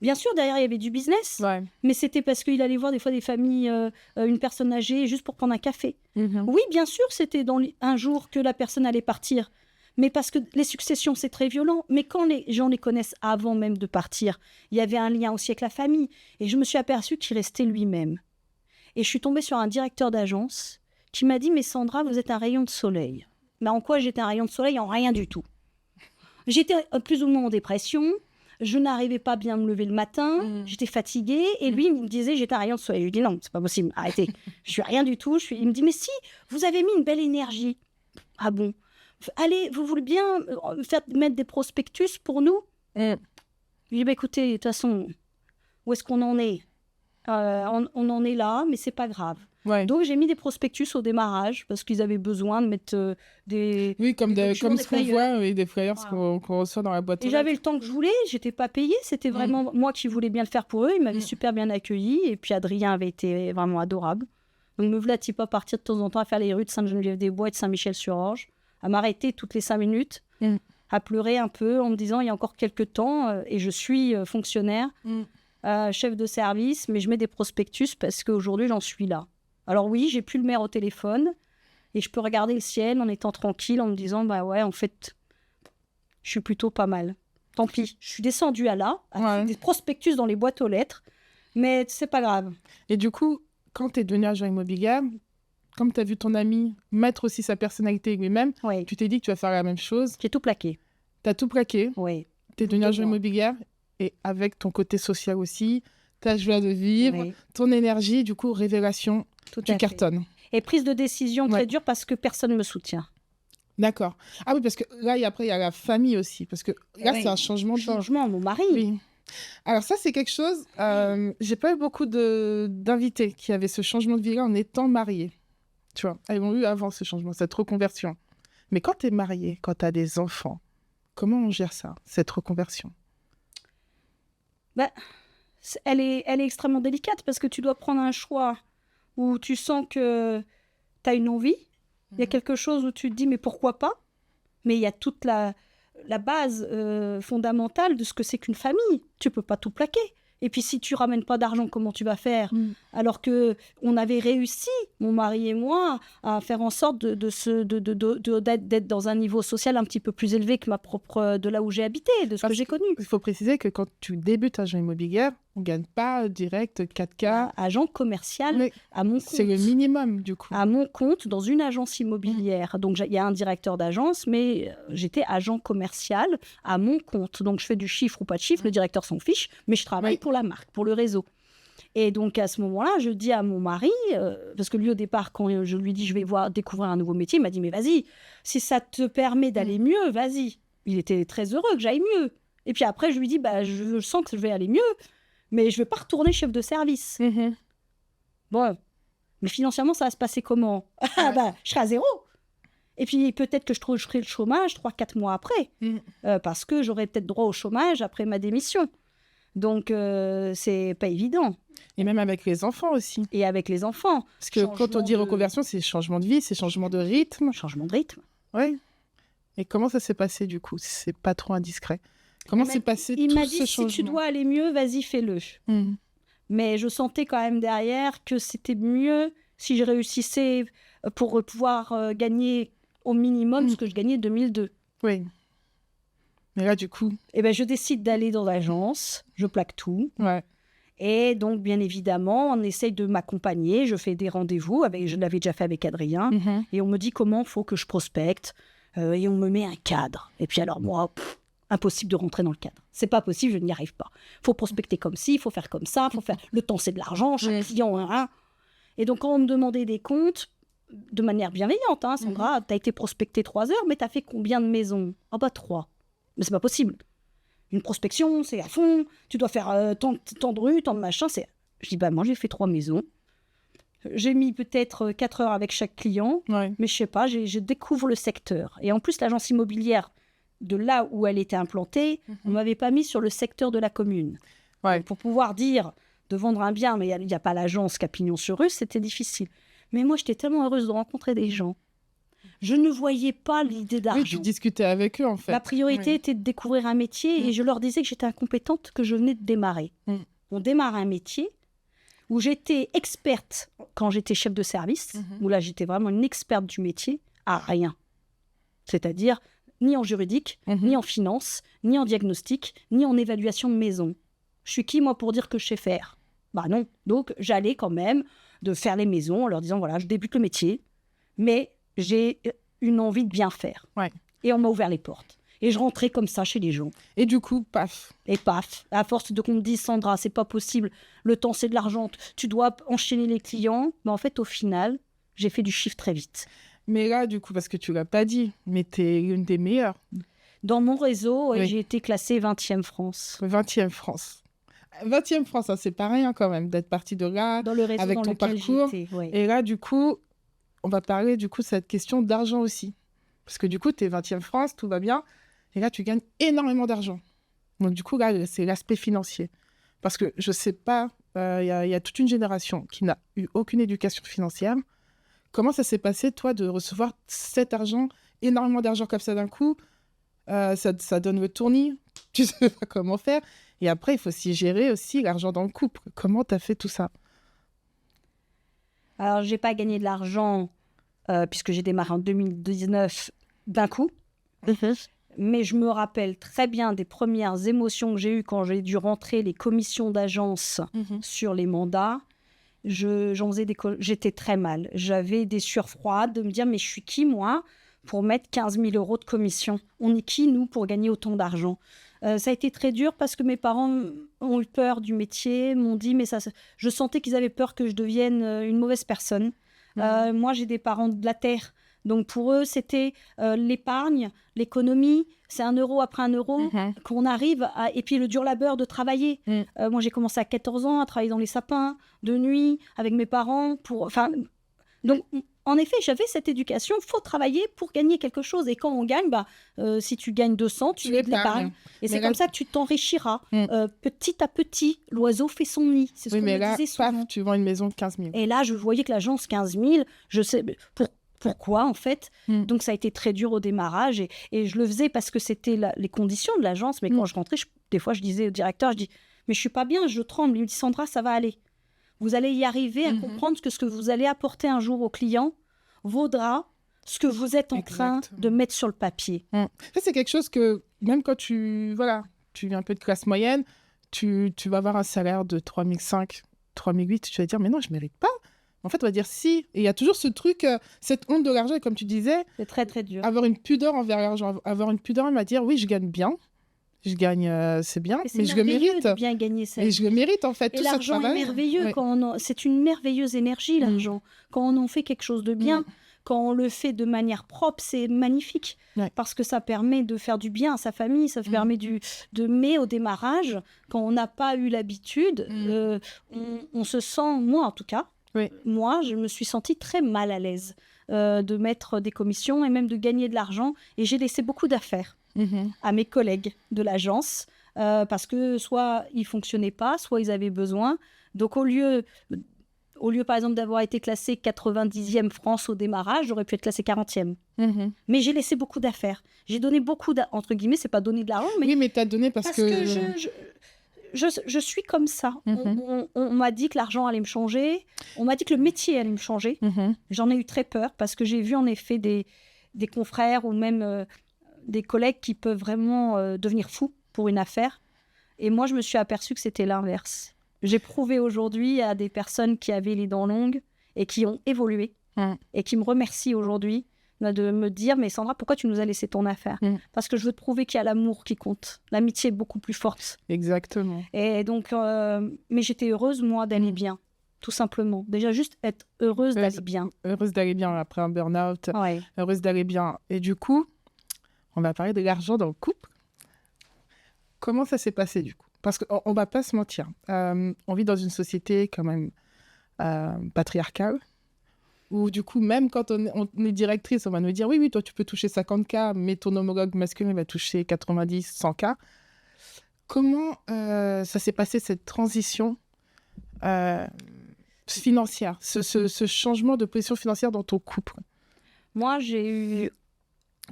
Bien sûr, derrière, il y avait du business. Mais c'était parce qu'il allait voir des fois des familles, une personne âgée, juste pour prendre un café. Oui, bien sûr, c'était un jour que la personne allait partir. Mais parce que les successions, c'est très violent. Mais quand les gens les connaissent avant même de partir, il y avait un lien aussi avec la famille. Et je me suis aperçue qu'il restait lui-même. Et je suis tombée sur un directeur d'agence qui m'a dit « Mais Sandra, vous êtes un rayon de soleil. » Mais en quoi j'étais un rayon de soleil? En rien du tout. J'étais plus ou moins en dépression. Je n'arrivais pas bien à me lever le matin. J'étais fatiguée. Et lui, il me disait « J'étais un rayon de soleil. » Je lui dis « Non, c'est pas possible. Arrêtez. Je suis rien du tout. » Il me dit « Mais si, vous avez mis une belle énergie. » Ah bon? Allez, vous voulez bien mettre des prospectus pour nous? Je lui dis, écoutez, de toute façon, où est-ce qu'on en est? On en est là, mais c'est pas grave. Donc, j'ai mis des prospectus au démarrage, parce qu'ils avaient besoin de mettre des... Oui, comme ce qu'on voit, des flyers qu'on reçoit dans la boîte. Et j'avais le temps que je voulais, j'étais pas payée, c'était vraiment moi qui voulais bien le faire pour eux, ils m'avaient super bien accueillie, et puis Adrien avait été vraiment adorable. Donc, me voilà-t-il pas partir de temps en temps à faire les rues de Sainte-Geneviève-des-Bois et de Saint-Michel-sur-Orge, à m'arrêter toutes les 5 minutes, à pleurer un peu en me disant il y a encore quelques temps et je suis fonctionnaire, chef de service, mais je mets des prospectus parce qu'aujourd'hui j'en suis là. Alors oui, j'ai plus le maire au téléphone et je peux regarder le ciel en étant tranquille, en me disant bah ouais, en fait, je suis plutôt pas mal. Tant pis, je suis descendue à des prospectus dans les boîtes aux lettres, mais c'est pas grave. Et du coup, quand tu es devenue agent immobilier, comme tu as vu ton ami mettre aussi sa personnalité lui-même, Oui, tu t'es dit que tu vas faire la même chose. j'ai tout plaqué. Tu as tout plaqué, Oui, tu es devenu agent moi. immobilier et avec ton côté social aussi, ta joie de vivre, Oui, ton énergie, du coup, révélation, tout tu à fait. cartonnes. Et prise de décision très Ouais. dure parce que personne ne me soutient. D'accord. Ah oui, parce que là, après, il y a la famille aussi. Parce que là, Oui. c'est un changement de vie. Changement, mon mari. Oui. Alors ça, c'est quelque chose... j'ai pas eu beaucoup d'invités qui avaient ce changement de vie-là en étant mariés. Tu vois, elles l'ont eu avant ce changement, cette reconversion. Mais quand tu es marié, quand tu as des enfants, comment on gère ça, cette reconversion? Bah, elle est extrêmement délicate parce que tu dois prendre un choix où tu sens que tu as une envie. Il y a quelque chose où tu te dis, mais pourquoi pas? Mais il y a toute la base fondamentale de ce que c'est qu'une famille. Tu peux pas tout plaquer. Et puis si tu ramènes pas d'argent, comment tu vas faire? Alors que on avait réussi, mon mari et moi, à faire en sorte d'être dans un niveau social un petit peu plus élevé que ma propre, de là où j'ai habité, de ce que Parce j'ai connu. Il faut préciser que quand tu débutes agent immobilier, on gagne pas direct 4K. Agent commercial Mais à mon compte. c'est le minimum, du coup. À mon compte dans une agence immobilière. Donc, il y a un directeur d'agence, mais j'étais agent commercial à mon compte. Donc, je fais du chiffre ou pas de chiffre, le directeur s'en fiche, mais je travaille Oui. pour la marque, pour le réseau. Et donc, à ce moment-là, je dis à mon mari, parce que lui, au départ, quand je lui dis je vais découvrir un nouveau métier, il m'a dit, mais vas-y, si ça te permet d'aller mieux, vas-y. Il était très heureux que j'aille mieux. Et puis après, je lui dis, bah, je sens que je vais aller mieux, mais je ne vais pas retourner chef de service. Bon, mais financièrement, ça va se passer comment? Ah bah, je serai à zéro. Et puis peut-être que je ferai le chômage 3-4 mois après, parce que j'aurai peut-être droit au chômage après ma démission. Donc, c'est pas évident. Et même avec les enfants aussi. Et avec les enfants. Parce que quand on dit reconversion, c'est changement de vie, c'est changement de rythme. Changement de rythme. Oui. Et comment ça s'est passé, du coup, si c'est pas trop indiscret? Comment s'est passé Il tout m'a ce dit, si changement? tu dois aller mieux, vas-y, fais-le. Mais je sentais quand même derrière que c'était mieux si je réussissais pour pouvoir gagner au minimum ce que je gagnais en 2002. Oui. Mais là, du coup... Et ben, je décide d'aller dans l'agence, je plaque tout. Ouais. Et donc, bien évidemment, on essaye de m'accompagner. Je fais des rendez-vous, je l'avais déjà fait avec Adrien. Et on me dit comment il faut que je prospecte. Et on me met un cadre. Et puis alors, moi, impossible de rentrer dans le cadre. C'est pas possible, je n'y arrive pas. Il faut prospecter comme ci, il faut faire comme ça, faut faire... Le temps, c'est de l'argent, chaque client, hein. Et donc, quand on me demandait des comptes, de manière bienveillante, hein, Sandra, tu as été prospecté 3 heures, mais tu as fait combien de maisons? Ah bah 3. Mais c'est pas possible. Une prospection, c'est à fond. Tu dois faire tant de rues, tant de machins. Je dis, bah moi, j'ai fait 3 maisons. J'ai mis peut-être 4 heures avec chaque client. Ouais. Mais je sais pas, je découvre le secteur. Et en plus, l'agence immobilière, de là où elle était implantée, on m'avait pas mis sur le secteur de la commune. Ouais. Pour pouvoir dire de vendre un bien, mais il n'y a pas l'agence qui a pignon sur rue, c'était difficile. Mais moi, j'étais tellement heureuse de rencontrer des gens. Je ne voyais pas l'idée d'argent. Oui, tu discutais avec eux, en fait. Ma priorité était de découvrir un métier et je leur disais que j'étais incompétente, que je venais de démarrer. On démarre un métier où j'étais experte quand j'étais chef de service, où là, j'étais vraiment une experte du métier, à rien. C'est-à-dire, ni en juridique, ni en finance, ni en diagnostic, ni en évaluation de maison. Je suis qui, moi, pour dire que je sais faire? Bah non. Donc, j'allais quand même de faire les maisons en leur disant, voilà, je débute le métier, mais j'ai une envie de bien faire. Ouais. Et on m'a ouvert les portes. Et je rentrais comme ça chez les gens. Et du coup, paf. Et paf, à force de qu'on me dise, Sandra, c'est pas possible, le temps c'est de l'argent, tu dois enchaîner les clients. Mais en fait, au final, j'ai fait du chiffre très vite. Mais là, du coup, parce que tu l'as pas dit, mais tu es une des meilleures. Dans mon réseau, Oui. j'ai été classée 20e France. 20e France. 20e France, hein, c'est pas rien quand même, d'être partie de là, Dans le réseau avec dans ton lequel parcours. j'étais, ouais. Et là, du coup, on va parler du coup de cette question d'argent aussi. Parce que du coup, tu es 20e France, tout va bien. Et là, tu gagnes énormément d'argent. Donc du coup, là, c'est l'aspect financier. Parce que je sais pas, il y a toute une génération qui n'a eu aucune éducation financière. Comment ça s'est passé, toi, de recevoir cet argent, énormément d'argent comme ça d'un coup? Ça donne le tournis, tu sais pas comment faire. Et après, il faut aussi gérer aussi l'argent dans le couple. Comment tu as fait tout ça? Alors, j'ai pas gagné de l'argent puisque j'ai démarré en 2019 d'un coup. Mais je me rappelle très bien des premières émotions que j'ai eues quand j'ai dû rentrer les commissions d'agence sur les mandats. J'étais très mal. J'avais des sueurs froides de me dire, mais je suis qui, moi, pour mettre 15 000 € de commission? On est qui, nous, pour gagner autant d'argent? Ça a été très dur parce que mes parents ont eu peur du métier, m'ont dit, mais je sentais qu'ils avaient peur que je devienne une mauvaise personne. Moi, j'ai des parents de la terre. Donc, pour eux, c'était l'épargne, l'économie. C'est 1 euro après 1 euro qu'on arrive à... Et puis, le dur labeur de travailler. Moi, j'ai commencé à 14 ans à travailler dans les sapins, de nuit, avec mes parents. Donc, en effet, j'avais cette éducation. Il faut travailler pour gagner quelque chose. Et quand on gagne, si tu gagnes 200, tu mets de l'épargne. Et c'est comme ça que tu t'enrichiras. Petit à petit, l'oiseau fait son nid. C'est ce qu'on me disait souvent. Paf, tu vends une maison de 15 000. Et là, je voyais que l'agence 15 000, je sais pourquoi, en fait. Donc, ça a été très dur au démarrage. Et je le faisais parce que c'était les conditions de l'agence. Mais quand je rentrais, des fois, je disais au directeur, mais je ne suis pas bien, je tremble. Il me dit, Sandra, ça va aller. Vous allez y arriver à comprendre que ce que vous allez apporter un jour au client vaudra ce que vous êtes en train de mettre sur le papier. Ça, c'est quelque chose que, même quand tu viens un peu de classe moyenne, tu vas avoir un salaire de 3 500, 3 800, tu vas dire, mais non, je ne mérite pas. En fait, on va dire si. Et il y a toujours ce truc, cette honte de l'argent, et comme tu disais, c'est très, très dur. Avoir une pudeur envers l'argent, avoir une pudeur, elle va dire, oui, je gagne bien. Je gagne, c'est bien, mais je le mérite. De bien gagner ça. Et je le mérite, en fait. Et tout l'argent est merveilleux. C'est une merveilleuse énergie, l'argent. Quand on en fait quelque chose de bien, quand on le fait de manière propre, c'est magnifique. Parce que ça permet de faire du bien à sa famille, ça permet mais au démarrage, quand on n'a pas eu l'habitude, on se sent, moi en tout cas, moi, je me suis sentie très mal à l'aise de mettre des commissions et même de gagner de l'argent. Et j'ai laissé beaucoup d'affaires à mes collègues de l'agence parce que soit ils ne fonctionnaient pas, soit ils avaient besoin. Donc, au lieu par exemple, d'avoir été classée 90e France au démarrage, j'aurais pu être classée 40e. Mais j'ai laissé beaucoup d'affaires. J'ai donné beaucoup entre guillemets, c'est pas donner de l'argent, mais... Oui, mais tu as donné parce que je suis comme ça. On m'a dit que l'argent allait me changer. On m'a dit que le métier allait me changer. J'en ai eu très peur parce que j'ai vu en effet des confrères ou même des collègues qui peuvent vraiment devenir fous pour une affaire. Et moi, je me suis aperçue que c'était l'inverse. J'ai prouvé aujourd'hui à des personnes qui avaient les dents longues et qui ont évolué et qui me remercient aujourd'hui de me dire « Mais Sandra, pourquoi tu nous as laissé ton affaire ?» Parce que je veux te prouver qu'il y a l'amour qui compte. L'amitié est beaucoup plus forte. Exactement. Et donc, mais j'étais heureuse, moi, d'aller bien, tout simplement. Déjà, juste être heureuse d'aller bien. Heureuse d'aller bien après un burn-out. Ouais. Heureuse d'aller bien. Et du coup, on va parler de l'argent dans le couple. Comment ça s'est passé, du coup? Parce qu'on ne va pas se mentir. On vit dans une société quand même patriarcale. Où du coup, même quand on est directrice, on va nous dire oui, toi tu peux toucher 50K, mais ton homologue masculin va toucher 90, 100K. Comment ça s'est passé cette transition financière, ce changement de position financière dans ton couple? Moi, j'ai eu...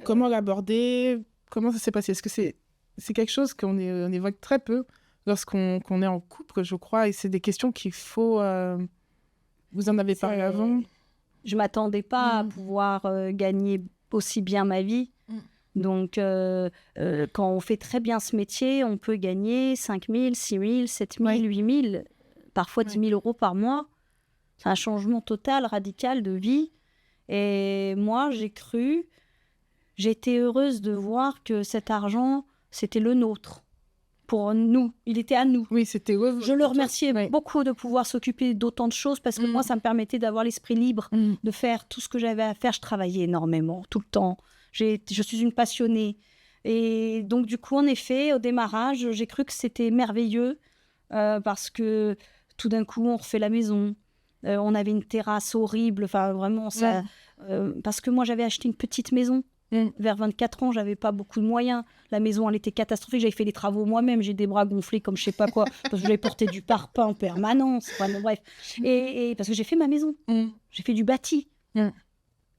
Comment l'aborder? Comment ça s'est passé? Est-ce que c'est quelque chose qu'on évoque très peu lorsqu'on est en couple, je crois, et c'est des questions qu'il faut... Vous en avez parlé avant? Je ne m'attendais pas à pouvoir gagner aussi bien ma vie. Donc, quand on fait très bien ce métier, on peut gagner 5 000, 6 000, 7 000, 8 000, parfois 10 000 € par mois. C'est un changement total, radical de vie. Et moi, j'ai été heureuse de voir que cet argent, c'était le nôtre. Pour nous, il était à nous. Oui, c'était eux. Je le remerciais beaucoup de pouvoir s'occuper d'autant de choses parce que moi, ça me permettait d'avoir l'esprit libre, de faire tout ce que j'avais à faire. Je travaillais énormément, tout le temps. Je suis une passionnée. Et donc, du coup, en effet, au démarrage, j'ai cru que c'était merveilleux parce que tout d'un coup, on refait la maison. On avait une terrasse horrible. Enfin, vraiment, ça... parce que moi, j'avais acheté une petite maison. Vers 24 ans, j'avais pas beaucoup de moyens. La maison, elle était catastrophique. J'avais fait les travaux moi-même. J'ai des bras gonflés comme je sais pas quoi. Parce que j'avais porté du parpaing en permanence. Enfin, bon, bref. Et parce que j'ai fait ma maison. J'ai fait du bâti.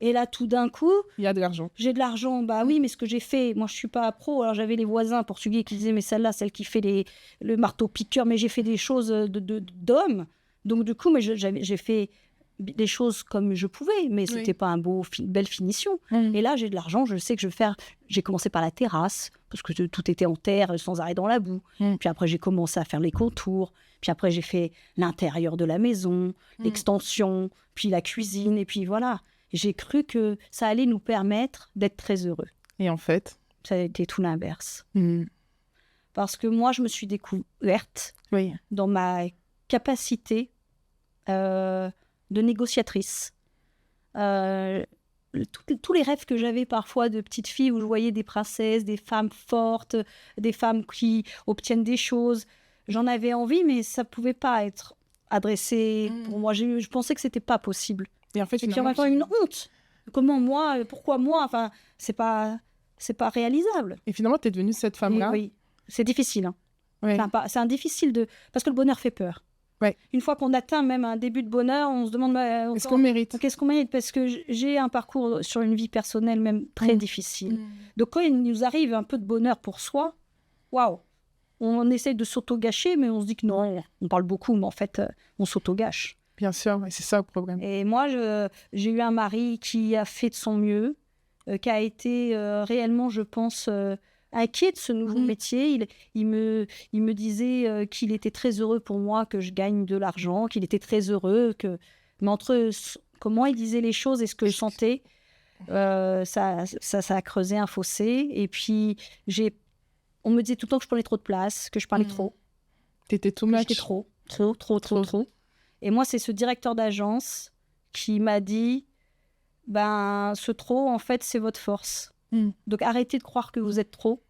Et là, tout d'un coup... Il y a de l'argent. J'ai de l'argent. Bah oui, mais ce que j'ai fait... Moi, je suis pas pro. Alors, j'avais les voisins portugais qui disaient, mais celle-là, celle qui fait le marteau-piqueur. Mais j'ai fait des choses d'homme. Donc, du coup, j'ai fait les choses comme je pouvais, mais c'était pas belle finition. Et là, j'ai de l'argent, je sais que je vais faire... J'ai commencé par la terrasse, parce que tout était en terre, sans arrêt dans la boue. Puis après, j'ai commencé à faire les contours. Puis après, j'ai fait l'intérieur de la maison, l'extension, puis la cuisine, et puis voilà. J'ai cru que ça allait nous permettre d'être très heureux. Et en fait, ça a été tout l'inverse. Parce que moi, je me suis découverte dans ma capacité de négociatrice. Tous les rêves que j'avais parfois de petite fille où je voyais des princesses, des femmes fortes, des femmes qui obtiennent des choses, j'en avais envie, mais ça ne pouvait pas être adressé pour moi. Je pensais que ce n'était pas possible. Et en fait, puis en même temps, une honte. Comment moi? Pourquoi moi? Enfin, c'est pas réalisable. Et finalement, tu es devenue cette femme-là. Oui, c'est difficile. Hein. Oui. C'est difficile parce que le bonheur fait peur. Ouais. Une fois qu'on atteint même un début de bonheur, on se demande est-ce qu'on mérite? Qu'est-ce qu'on mérite? Parce que j'ai un parcours sur une vie personnelle même très difficile. Donc quand il nous arrive un peu de bonheur pour soi, waouh, on essaye de s'auto-gâcher, mais on se dit que non, on parle beaucoup, mais en fait, on s'auto-gâche. Bien sûr, c'est ça le problème. Et moi, j'ai eu un mari qui a fait de son mieux, qui a été réellement, je pense... inquiet de ce nouveau métier. Il me disait qu'il était très heureux pour moi que je gagne de l'argent, qu'il était très heureux. Mais entre comment il disait les choses et ce que je sentais, ça a creusé un fossé. Et puis, on me disait tout le temps que je prenais trop de place, que je parlais trop. T'étais too much. J'étais trop. Et moi, c'est ce directeur d'agence qui m'a dit, ce trop, en fait, c'est votre force. Donc arrêtez de croire que vous êtes trop.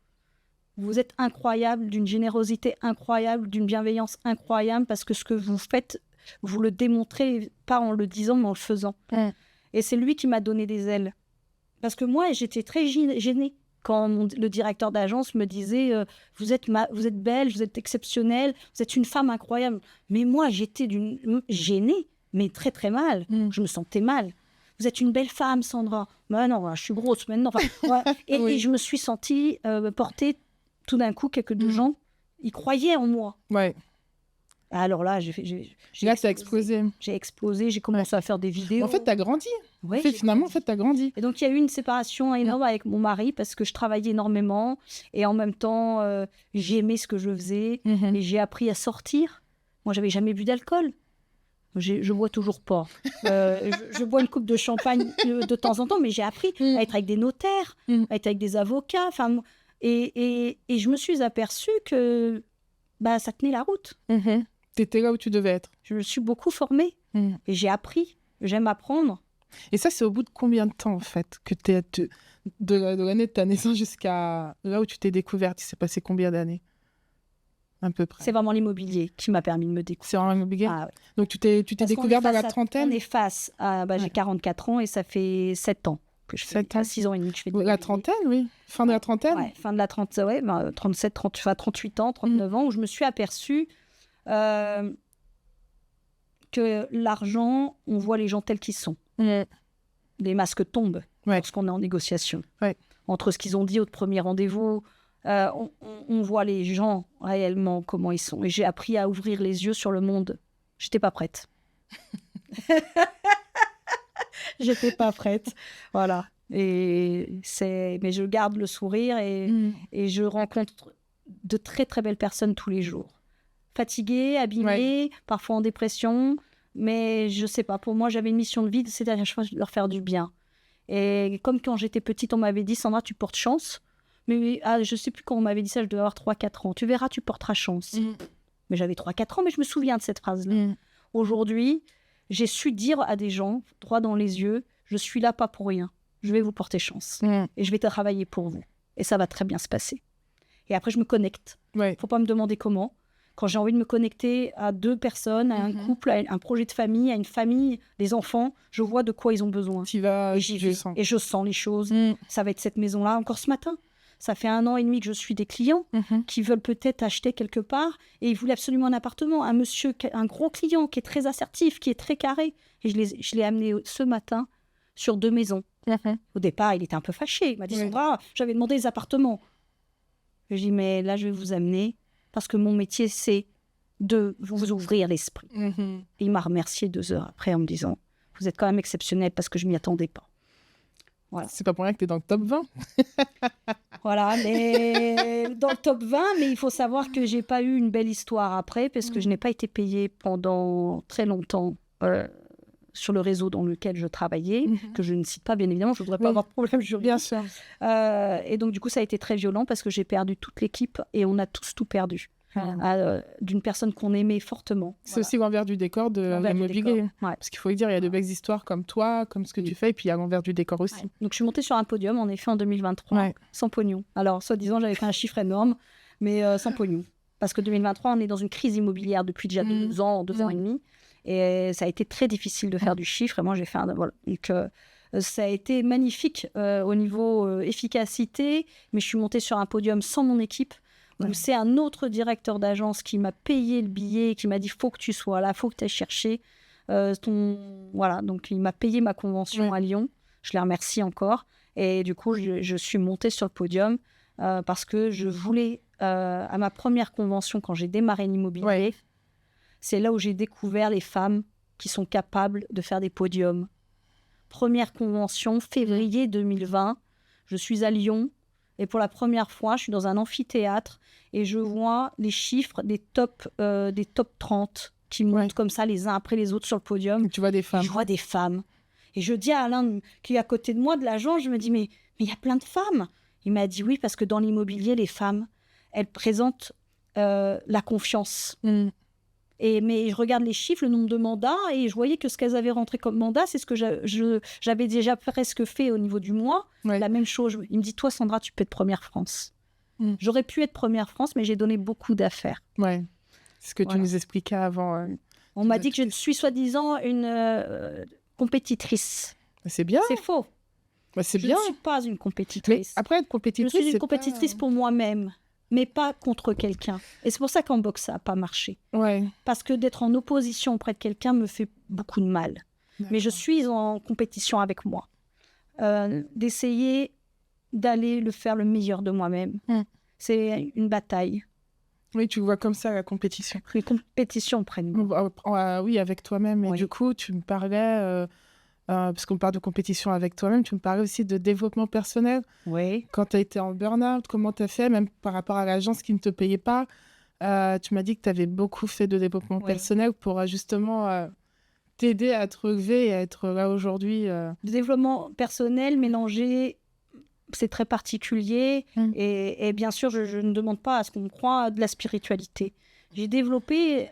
Vous êtes incroyable, d'une générosité incroyable, d'une bienveillance incroyable, parce que ce que vous faites, vous le démontrez pas en le disant, mais en le faisant. Et c'est lui qui m'a donné des ailes. Parce que moi, j'étais très gênée quand le directeur d'agence me disait vous êtes belle, vous êtes exceptionnelle, vous êtes une femme incroyable. Mais moi, j'étais gênée, mais très très mal. Je me sentais mal. Vous êtes une belle femme, Sandra. Mais non, je suis grosse maintenant. Et je me suis sentie portée tout d'un coup. Quelques gens, ils croyaient en moi. Ouais. Alors là, t'as explosé. J'ai explosé, j'ai commencé à faire des vidéos. En fait, t'as grandi. Ouais, finalement, t'as grandi. Et donc, il y a eu une séparation énorme avec mon mari parce que je travaillais énormément et en même temps, j'aimais ce que je faisais et j'ai appris à sortir. Moi, j'avais jamais bu d'alcool. Je bois toujours pas. Je bois une coupe de champagne de temps en temps, mais j'ai appris à être avec des notaires, à être avec des avocats. Et je me suis aperçue que ça tenait la route. T'étais là où tu devais être. Je me suis beaucoup formée et j'ai appris. J'aime apprendre. Et ça, c'est au bout de combien de temps, en fait, que t'es de l'année de ta naissance jusqu'à là où tu t'es découverte? Il s'est passé combien d'années? À peu près. C'est vraiment l'immobilier qui m'a permis de me découvrir. C'est vraiment l'immobilier? Ah, ouais. Donc, tu t'es découverte dans la trentaine? On est face à... j'ai 44 ans et ça fait 7 ans que je fais... 6 ans et demi que je fais de la trentaine, oui. Fin de la trentaine? Ouais, fin de la trentaine, 37, 38 ans, 39 ans, où je me suis aperçue que l'argent, on voit les gens tels qu'ils sont. Les masques tombent lorsqu'on est en négociation. Entre ce qu'ils ont dit au premier rendez-vous... on voit les gens réellement comment ils sont. Et j'ai appris à ouvrir les yeux sur le monde. J'étais pas prête. J'étais pas prête. Voilà. Mais je garde le sourire et je rencontre de très très belles personnes tous les jours. Fatiguées, abîmées, parfois en dépression. Mais je sais pas, pour moi, j'avais une mission de vie, c'était à chaque fois de leur faire du bien. Et comme quand j'étais petite, on m'avait dit, Sandra, tu portes chance. Mais je ne sais plus quand on m'avait dit ça, je devais avoir 3-4 ans. Tu verras, tu porteras chance. Mais j'avais 3-4 ans, mais je me souviens de cette phrase-là. Aujourd'hui, j'ai su dire à des gens, droit dans les yeux, je suis là pas pour rien. Je vais vous porter chance. Et je vais travailler pour vous. Et ça va très bien se passer. Et après, je me connecte. Il ne faut pas me demander comment. Quand j'ai envie de me connecter à 2 personnes, à un couple, à un projet de famille, à une famille, des enfants, je vois de quoi ils ont besoin. Tu vas, et j'y vais. Et je sens les choses. Ça va être cette maison-là, encore ce matin. Ça fait 1 an et demi que je suis des clients qui veulent peut-être acheter quelque part et ils voulaient absolument un appartement. Un monsieur, un gros client qui est très assertif, qui est très carré. Et je l'ai amené ce matin sur 2 maisons. Au départ, il était un peu fâché. Il m'a dit, Sandra, j'avais demandé des appartements. Je lui ai dit, mais là, je vais vous amener parce que mon métier, c'est de vous ouvrir l'esprit. Et il m'a remercié 2 heures après en me disant, vous êtes quand même exceptionnel parce que je m'y attendais pas. Voilà. C'est pas pour rien que tu es dans le top 20. Voilà, mais dans le top 20, mais il faut savoir que j'ai pas eu une belle histoire après parce que je n'ai pas été payée pendant très longtemps sur le réseau dans lequel je travaillais, que je ne cite pas bien évidemment, je voudrais pas avoir de problème juridique. Bien sûr. Et donc du coup, ça a été très violent parce que j'ai perdu toute l'équipe et on a tous tout perdu. D'une personne qu'on aimait fortement. C'est aussi l'envers du décor de l'immobilier. Ouais. Parce qu'il faut le dire, il y a de belles histoires comme toi, comme ce que tu fais, et puis il y a l'envers du décor aussi. Ouais. Donc je suis montée sur un podium, en effet, en 2023, sans pognon. Alors, soi-disant, j'avais fait un chiffre énorme, mais sans pognon. Parce que 2023, on est dans une crise immobilière depuis déjà 2 ans, 2 ans et demi. Et ça a été très difficile de faire du chiffre. Et moi, j'ai fait un... Voilà. Donc, ça a été magnifique au niveau efficacité, mais je suis montée sur un podium sans mon équipe. Donc, c'est un autre directeur d'agence qui m'a payé le billet, qui m'a dit « faut que tu sois là, faut que tu ailles chercher Voilà, donc il m'a payé ma convention à Lyon. Je les remercie encore. Et du coup, je suis montée sur le podium parce que je voulais, à ma première convention, quand j'ai démarré l'immobilier, c'est là où j'ai découvert les femmes qui sont capables de faire des podiums. Première convention, février 2020. Je suis à Lyon. Et pour la première fois, je suis dans un amphithéâtre et je vois les chiffres des top 30 qui montent comme ça les uns après les autres sur le podium. Tu vois des femmes. Je vois des femmes. Et je dis à Alain, qui est à côté de moi, de l'agent, je me dis, mais il y a plein de femmes. Il m'a dit oui, parce que dans l'immobilier, les femmes, elles présentent la confiance. Mais je regarde les chiffres, le nombre de mandats, et je voyais que ce qu'elles avaient rentré comme mandat, c'est ce que j'avais déjà presque fait au niveau du mois. La même chose. Il me dit, toi, Sandra, tu peux être première France. J'aurais pu être première France, mais j'ai donné beaucoup d'affaires. Ouais. C'est ce que tu nous expliquais avant. On m'a dit que je suis soi-disant une compétitrice. C'est bien. C'est faux. C'est bien. Je ne suis pas une compétitrice. Mais après, être compétitrice, je suis une compétitrice pour moi-même, mais pas contre quelqu'un. Et c'est pour ça qu'en boxe, ça n'a pas marché. Parce que d'être en opposition auprès de quelqu'un me fait beaucoup de mal. Mais je suis en compétition avec moi. D'essayer d'aller faire le meilleur de moi-même. C'est une bataille. Oui, tu vois comme ça la compétition. Les compétitions prennent. Oui, avec toi-même. Et du coup, tu me parlais, parce qu'on parle de compétition avec toi-même, tu me parlais aussi de développement personnel. Oui. Quand tu as été en burn-out, comment tu as fait, même par rapport à l'agence qui ne te payait pas. Tu m'as dit que tu avais beaucoup fait de développement personnel pour justement t'aider à te relever et à être là aujourd'hui. Le développement personnel mélangé... C'est très particulier et bien sûr, je ne demande pas à ce qu'on croie de la spiritualité. J'ai développé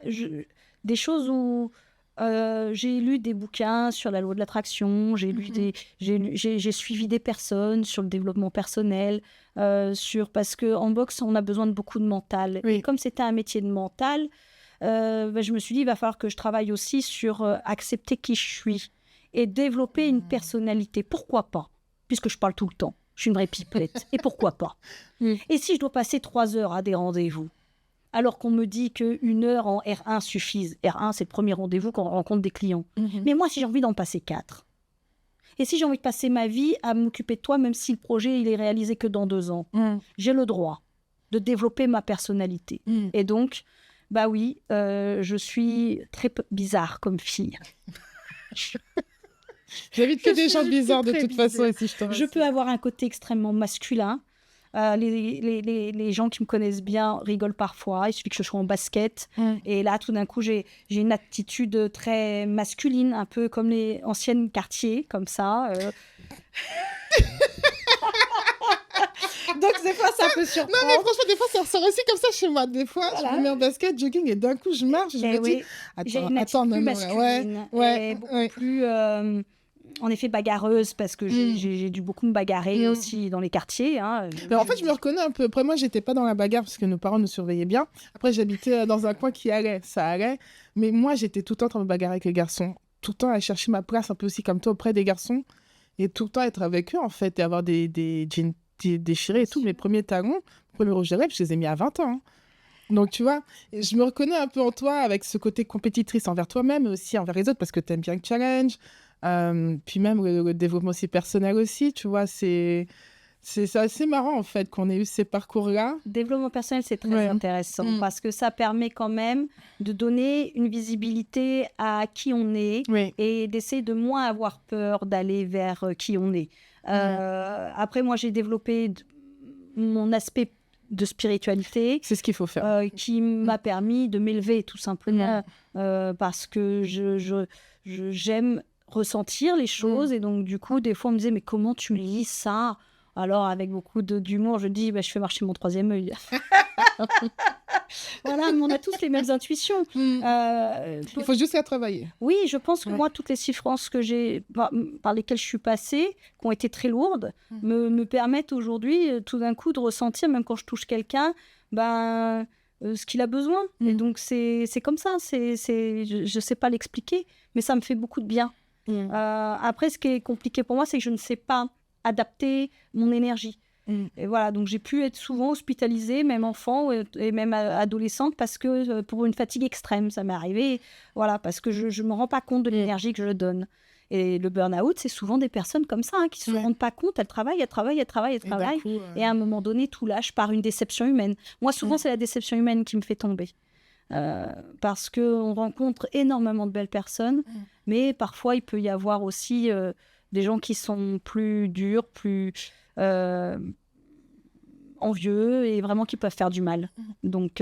des choses où j'ai lu des bouquins sur la loi de l'attraction, j'ai suivi des personnes sur le développement personnel, parce qu'en boxe, on a besoin de beaucoup de mental. Et comme c'était un métier de mental, je me suis dit, il va falloir que je travaille aussi sur accepter qui je suis et développer une personnalité. Pourquoi pas? Puisque je parle tout le temps. Je suis une vraie pipelette. Et pourquoi pas? Et si je dois passer 3 heures à des rendez-vous, alors qu'on me dit qu'1 heure en R1 suffise. R1, c'est le premier rendez-vous quand on rencontre des clients. Mais moi, si j'ai envie d'en passer 4, et si j'ai envie de passer ma vie à m'occuper de toi, même si le projet il est réalisé que dans 2 ans, j'ai le droit de développer ma personnalité. Et donc, bah oui, je suis très bizarre comme fille. J'invite que des gens bizarres de toute façon ici. Je peux avoir un côté extrêmement masculin. Les gens qui me connaissent bien rigolent parfois. Il suffit que je sois en basket. Et là, tout d'un coup, j'ai une attitude très masculine, un peu comme les anciennes quartiers, comme ça. Donc, des fois, ça peut surprendre. Non, mais franchement, des fois, ça ressort aussi comme ça chez moi. Des fois, je me mets en basket, jogging, et d'un coup, je marche, je me dis... J'ai une attitude plus masculine. Et beaucoup plus... en effet, bagarreuse, parce que j'ai dû beaucoup me bagarrer aussi dans les quartiers. Mais en fait, je me reconnais un peu. Après, moi, j'étais pas dans la bagarre parce que nos parents nous surveillaient bien. Après, j'habitais dans un coin qui allait, ça allait. Mais moi, j'étais tout le temps en train de me bagarrer avec les garçons. Tout le temps à chercher ma place, un peu aussi comme toi, auprès des garçons. Et tout le temps être avec eux, en fait, et avoir des jeans déchirés et tout. Mes premiers talons, mes premiers rouges à lèvres, je les ai mis à 20 ans. Donc, tu vois, je me reconnais un peu en toi avec ce côté compétitrice envers toi-même, mais aussi envers les autres, parce que tu aimes bien le challenge. Puis même le développement aussi personnel aussi, tu vois, c'est C'est assez marrant, en fait, qu'on ait eu ces parcours-là. Développement personnel, c'est très intéressant parce que ça permet quand même de donner une visibilité à qui on est et d'essayer de moins avoir peur d'aller vers qui on est. Après, moi, j'ai développé mon aspect de spiritualité. C'est ce qu'il faut faire. Qui m'a permis de m'élever, tout simplement, parce que j'aime ressentir les choses. Et donc, du coup, des fois, on me disait, mais comment tu lis ça ? Alors, avec beaucoup d'humour, je dis, je fais marcher mon troisième œil. Voilà, mais on a tous les mêmes intuitions. Il faut juste la travailler. Oui, je pense que moi, toutes les souffrances que par lesquelles je suis passée, qui ont été très lourdes, me permettent aujourd'hui, tout d'un coup, de ressentir, même quand je touche quelqu'un, ce qu'il a besoin. Et donc, c'est comme ça. Je ne sais pas l'expliquer, mais ça me fait beaucoup de bien. Après, ce qui est compliqué pour moi, c'est que je ne sais pas adapter mon énergie. Et voilà, donc j'ai pu être souvent hospitalisée, même enfant et même adolescente, parce que pour une fatigue extrême, ça m'est arrivé, voilà, parce que je ne me rends pas compte de l'énergie que je donne. Et le burn-out, c'est souvent des personnes comme ça, qui ne se rendent pas compte, elles travaillent, et à un moment donné, tout lâche par une déception humaine. Moi, souvent, c'est la déception humaine qui me fait tomber. Parce qu'on rencontre énormément de belles personnes, mais parfois, il peut y avoir aussi des gens qui sont plus durs, plus envieux et vraiment qui peuvent faire du mal. Donc,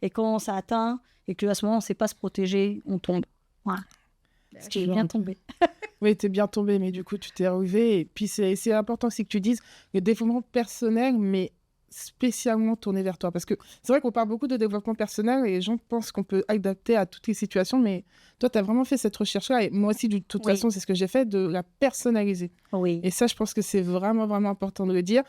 et quand ça atteint et qu'à ce moment on ne sait pas se protéger, on tombe. Voilà. J'ai bien tombé. Oui, tu es bien tombé, mais du coup tu t'es relevé. Et puis c'est important aussi que tu dises le développement personnel, mais spécialement tourné vers toi. Parce que c'est vrai qu'on parle beaucoup de développement personnel et les gens pensent qu'on peut adapter à toutes les situations, mais toi, tu as vraiment fait cette recherche-là. Et moi aussi, de toute façon, c'est ce que j'ai fait, de la personnaliser. Oui. Et ça, je pense que c'est vraiment, vraiment important de le dire.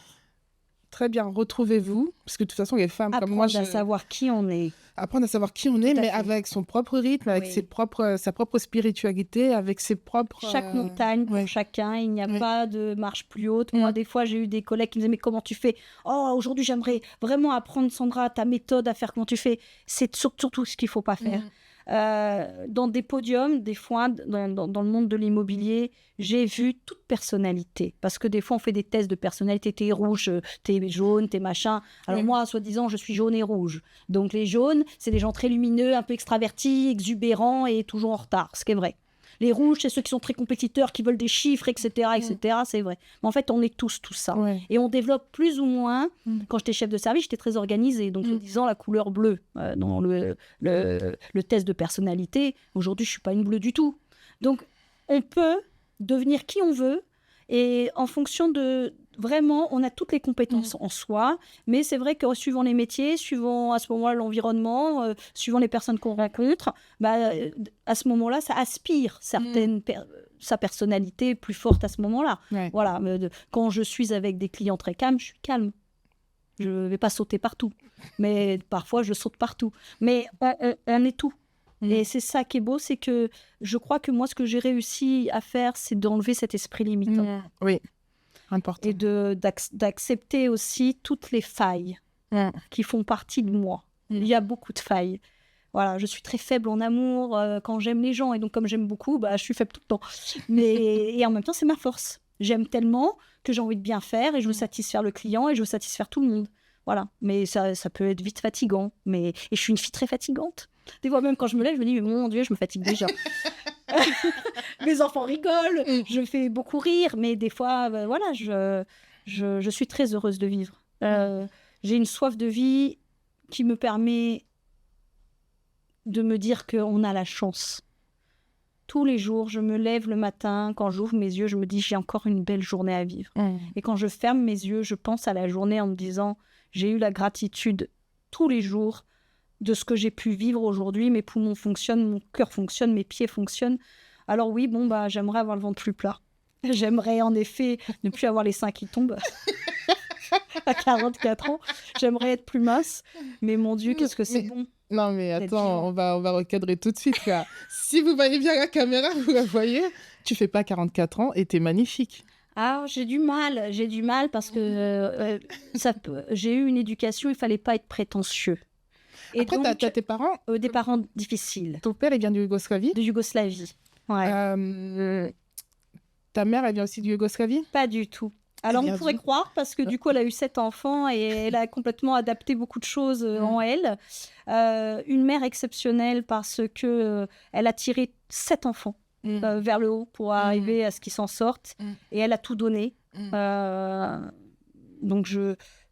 Très bien, retrouvez-vous, parce que de toute façon, les femmes comme moi... Apprendre à savoir qui on est. Apprendre à savoir qui on est, mais avec son propre rythme, avec sa propre spiritualité, avec ses propres... Chaque montagne pour chacun, il n'y a pas de marche plus haute. Moi, des fois, j'ai eu des collègues qui me disaient, mais comment tu fais ? Oh, aujourd'hui, j'aimerais vraiment apprendre, Sandra, ta méthode à faire comment tu fais. C'est surtout ce qu'il ne faut pas faire. Dans des podiums, des fois, dans le monde de l'immobilier, j'ai vu toute personnalité. Parce que des fois, on fait des tests de personnalité. T'es rouge, t'es jaune, t'es machin. Alors moi, soi-disant, je suis jaune et rouge. Donc les jaunes, c'est des gens très lumineux, un peu extravertis, exubérants et toujours en retard, ce qui est vrai. Les rouges, c'est ceux qui sont très compétiteurs, qui veulent des chiffres, etc. C'est vrai. Mais en fait, on est tous tout ça. Et on développe plus ou moins... Quand j'étais chef de service, j'étais très organisée. Donc, en disant la couleur bleue dans le test de personnalité, aujourd'hui, je ne suis pas une bleue du tout. Donc, on peut devenir qui on veut et en fonction de... Vraiment, on a toutes les compétences en soi, mais c'est vrai que suivant les métiers, suivant à ce moment-là l'environnement, suivant les personnes qu'on rencontre, à ce moment-là, ça aspire sa personnalité plus forte à ce moment-là. Voilà, quand je suis avec des clients très calmes, je suis calme. Je ne vais pas sauter partout, mais parfois je saute partout. Mais on est tout. Et c'est ça qui est beau, c'est que je crois que moi, ce que j'ai réussi à faire, c'est d'enlever cet esprit limitant. Oui. Important. Et d'accepter aussi toutes les failles qui font partie de moi. Il y a beaucoup de failles. Voilà, je suis très faible en amour quand j'aime les gens. Et donc, comme j'aime beaucoup, je suis faible tout le temps. Et en même temps, c'est ma force. J'aime tellement que j'ai envie de bien faire et je veux satisfaire le client et je veux satisfaire tout le monde. Voilà, mais ça peut être vite fatigant. Et je suis une fille très fatigante. Des fois, même quand je me lève, je me dis, mais mon Dieu, je me fatigue déjà. Mes enfants rigolent, je fais beaucoup rire, mais des fois, voilà, je suis très heureuse de vivre. J'ai une soif de vie qui me permet de me dire qu'on a la chance. Tous les jours, je me lève le matin, quand j'ouvre mes yeux, je me dis, j'ai encore une belle journée à vivre. Et quand je ferme mes yeux, je pense à la journée en me disant, j'ai eu la gratitude tous les jours de ce que j'ai pu vivre aujourd'hui. Mes poumons fonctionnent, mon cœur fonctionne, mes pieds fonctionnent. Alors oui, j'aimerais avoir le ventre plus plat. J'aimerais en effet ne plus avoir les seins qui tombent à 44 ans. J'aimerais être plus mince. Mais mon Dieu, qu'est-ce que c'est bon. Non mais attends, on va recadrer tout de suite là. Si vous voyez bien la caméra, vous la voyez, tu fais pas 44 ans et t'es magnifique. Ah, j'ai du mal parce que j'ai eu une éducation, il fallait pas être prétentieux. Et après, donc, t'as tes parents des parents difficiles. Ton père, il vient de Yougoslavie ? De Yougoslavie, ouais. Ta mère, elle vient aussi de Yougoslavie ? Pas du tout. Alors, on Bien pourrait dit. croire, parce que du coup, elle a eu 7 enfants et elle a complètement adapté beaucoup de choses en elle. Une mère exceptionnelle parce que elle a tiré 7 enfants vers le haut pour arriver à ce qu'ils s'en sortent. Et elle a tout donné. Donc,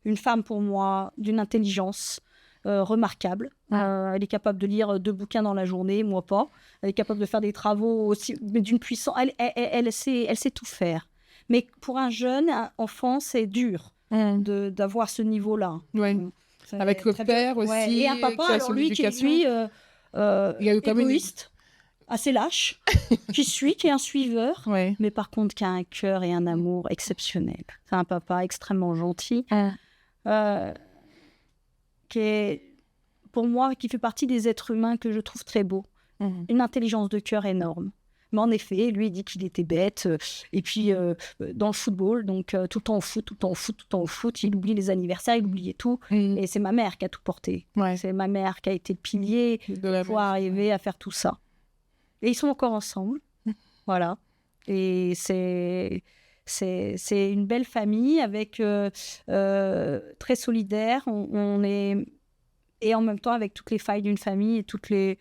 une femme pour moi d'une intelligence remarquable. Elle est capable de lire 2 bouquins dans la journée, moi pas. Elle est capable de faire des travaux aussi, mais d'une puissance. Elle sait tout faire. Mais pour un jeune enfant, c'est dur d'avoir ce niveau-là. Ouais. C'est Avec le très père dur. Ouais. aussi, Et un qui papa, a alors son lui, qui est éducation. lui, Il a eu quand même égoïste, assez lâche, qui est un suiveur, Ouais. mais par contre qui a un cœur et un amour exceptionnel. C'est un papa extrêmement gentil, qui est, pour moi, qui fait partie des êtres humains que je trouve très beaux. Une intelligence de cœur énorme. Mais en effet, lui, il dit qu'il était bête. Et puis, dans le football, donc tout le temps au foot, il oublie les anniversaires, il oubliait tout. Et c'est ma mère qui a tout porté. Ouais. C'est ma mère qui a été le pilier De la pour mère. arriver à faire tout ça. Et ils sont encore ensemble. Voilà. Et c'est une belle famille avec très solidaire. On est... Et en même temps, avec toutes les failles d'une famille et toutes les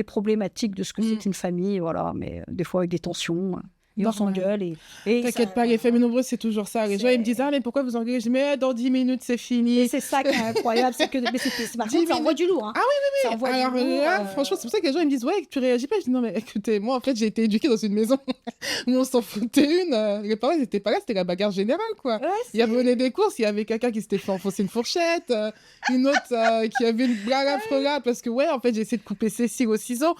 problématiques de ce que c'est une famille, voilà, mais des fois avec des tensions, et on s'engueule. Et T'inquiète pas, les familles nombreuses, c'est toujours ça. Les gens, ils me disent, ah, mais pourquoi vous engueulez? Je dis, mais dans 10 minutes, c'est fini. Et c'est ça qui est incroyable, c'est que par contre, ça envoie du lourd. Hein. Ah oui. Ça envoie Alors du lourd, là, franchement, c'est pour ça que les gens ils me disent, ouais, tu réagis pas. Je dis, non, mais écoutez, moi, en fait, j'ai été éduquée dans une maison où on s'en foutait une. Les parents, ils étaient pas là, c'était la bagarre générale, quoi. Ouais, Il y avait des courses, il y avait quelqu'un qui s'était fait enfoncer une fourchette, une autre qui avait une blague affreuse là, parce que, ouais, en fait, j'ai essayé de couper Cécile au ciseau.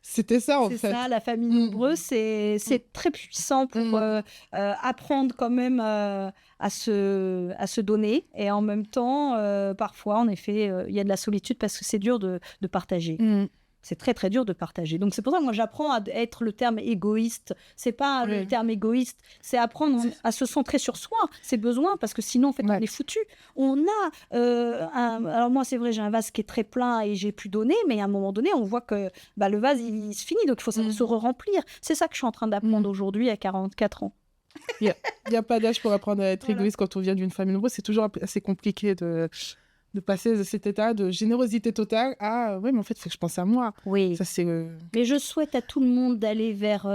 C'était ça, en fait. C'est ça, la famille nombreuse, c'est très puissant pour apprendre quand même à se donner. Et en même temps, parfois, en effet, il y a de la solitude parce que c'est dur de partager. C'est très, très dur de partager. Donc, c'est pour ça que moi, j'apprends à être le terme égoïste. C'est pas le terme égoïste, c'est apprendre à se centrer sur soi, ses besoins, parce que sinon, en fait, on est foutu. On a alors moi, c'est vrai, j'ai un vase qui est très plein et j'ai pu donner, mais à un moment donné, on voit que le vase, il se finit, donc il faut se remplir. C'est ça que je suis en train d'apprendre aujourd'hui à 44 ans. Il n'y a pas d'âge pour apprendre à être égoïste quand on vient d'une famille nombreuse. C'est toujours assez compliqué de passer de cet état de générosité totale à ouais, mais en fait, il faut que je pense à moi. Oui. Ça, c'est, Mais je souhaite à tout le monde d'aller vers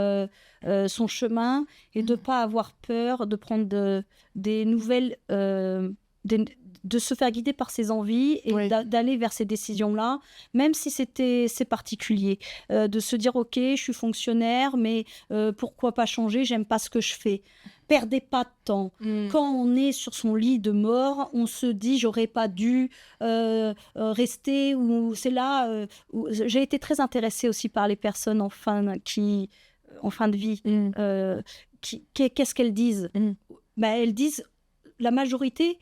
son chemin et de ne pas avoir peur de prendre des nouvelles, de se faire guider par ses envies et d'aller vers ces décisions-là, même si c'est particulier. De se dire, OK, je suis fonctionnaire, mais pourquoi pas changer? J'aime pas ce que je fais. Perdez pas de temps. Quand on est sur son lit de mort, on se dit j'aurais pas dû rester. Ou c'est là où j'ai été très intéressée aussi par les personnes en fin de vie. Qu'est-ce qu'elles disent? Elles disent, la majorité,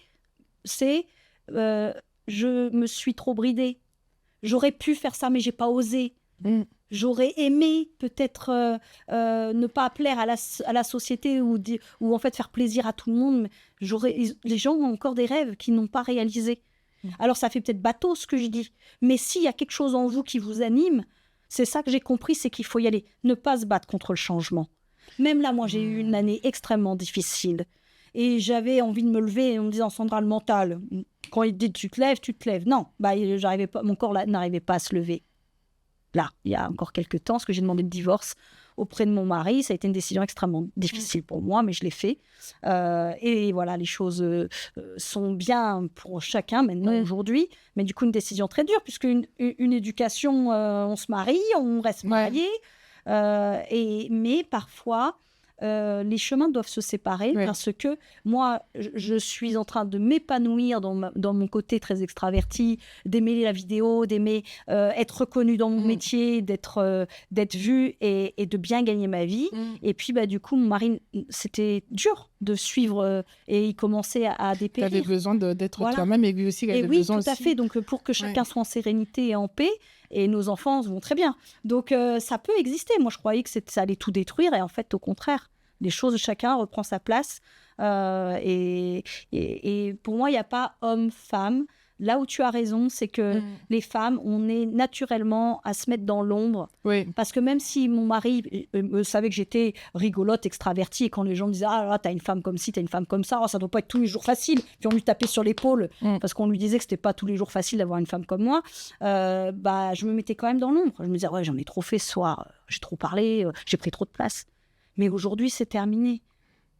c'est je me suis trop bridée. J'aurais pu faire ça, mais j'ai pas osé. J'aurais aimé peut-être ne pas plaire à la société ou en fait faire plaisir à tout le monde. Mais les gens ont encore des rêves qu'ils n'ont pas réalisés. Alors ça fait peut-être bateau ce que je dis, mais s'il y a quelque chose en vous qui vous anime, c'est ça que j'ai compris, c'est qu'il faut y aller. Ne pas se battre contre le changement. Même là, moi, j'ai eu une année extrêmement difficile. Et j'avais envie de me lever et on me disait, Sandra, le mental, quand il te dit tu te lèves. Non, j'arrivais pas, mon corps là, n'arrivait pas à se lever. Là, il y a encore quelques temps, parce que j'ai demandé le divorce auprès de mon mari. Ça a été une décision extrêmement difficile pour moi, mais je l'ai fait. Et voilà, les choses sont bien pour chacun maintenant, aujourd'hui. Mais du coup, une décision très dure, puisque une éducation, on se marie, on reste marié. Mais parfois, les chemins doivent se séparer parce que moi, je suis en train de m'épanouir dans mon côté très extraverti, d'aimer la vidéo, d'aimer être reconnue dans mon métier, d'être vue et de bien gagner ma vie. Et puis, du coup, mon mari, c'était dur de suivre et il commençait à dépérir. Tu avais besoin d'être toi-même et lui aussi, il avait besoin aussi. Oui, tout à fait. Donc, pour que chacun soit en sérénité et en paix, et nos enfants vont très bien. Donc, ça peut exister. Moi, je croyais que ça allait tout détruire. Et en fait, au contraire, les choses, chacun reprend sa place. Et pour moi, il n'y a pas homme-femme. là où tu as raison, c'est que les femmes, on est naturellement à se mettre dans l'ombre. Oui. Parce que même si mon mari savait que j'étais rigolote, extravertie, et quand les gens me disaient « Ah là, t'as une femme comme ci, t'as une femme comme ça, oh, ça doit pas être tous les jours facile », puis on lui tapait sur l'épaule parce qu'on lui disait que c'était pas tous les jours facile d'avoir une femme comme moi, je me mettais quand même dans l'ombre. Je me disais « Ouais, j'en ai trop fait ce soir, j'ai trop parlé, j'ai pris trop de place ». Mais aujourd'hui, c'est terminé.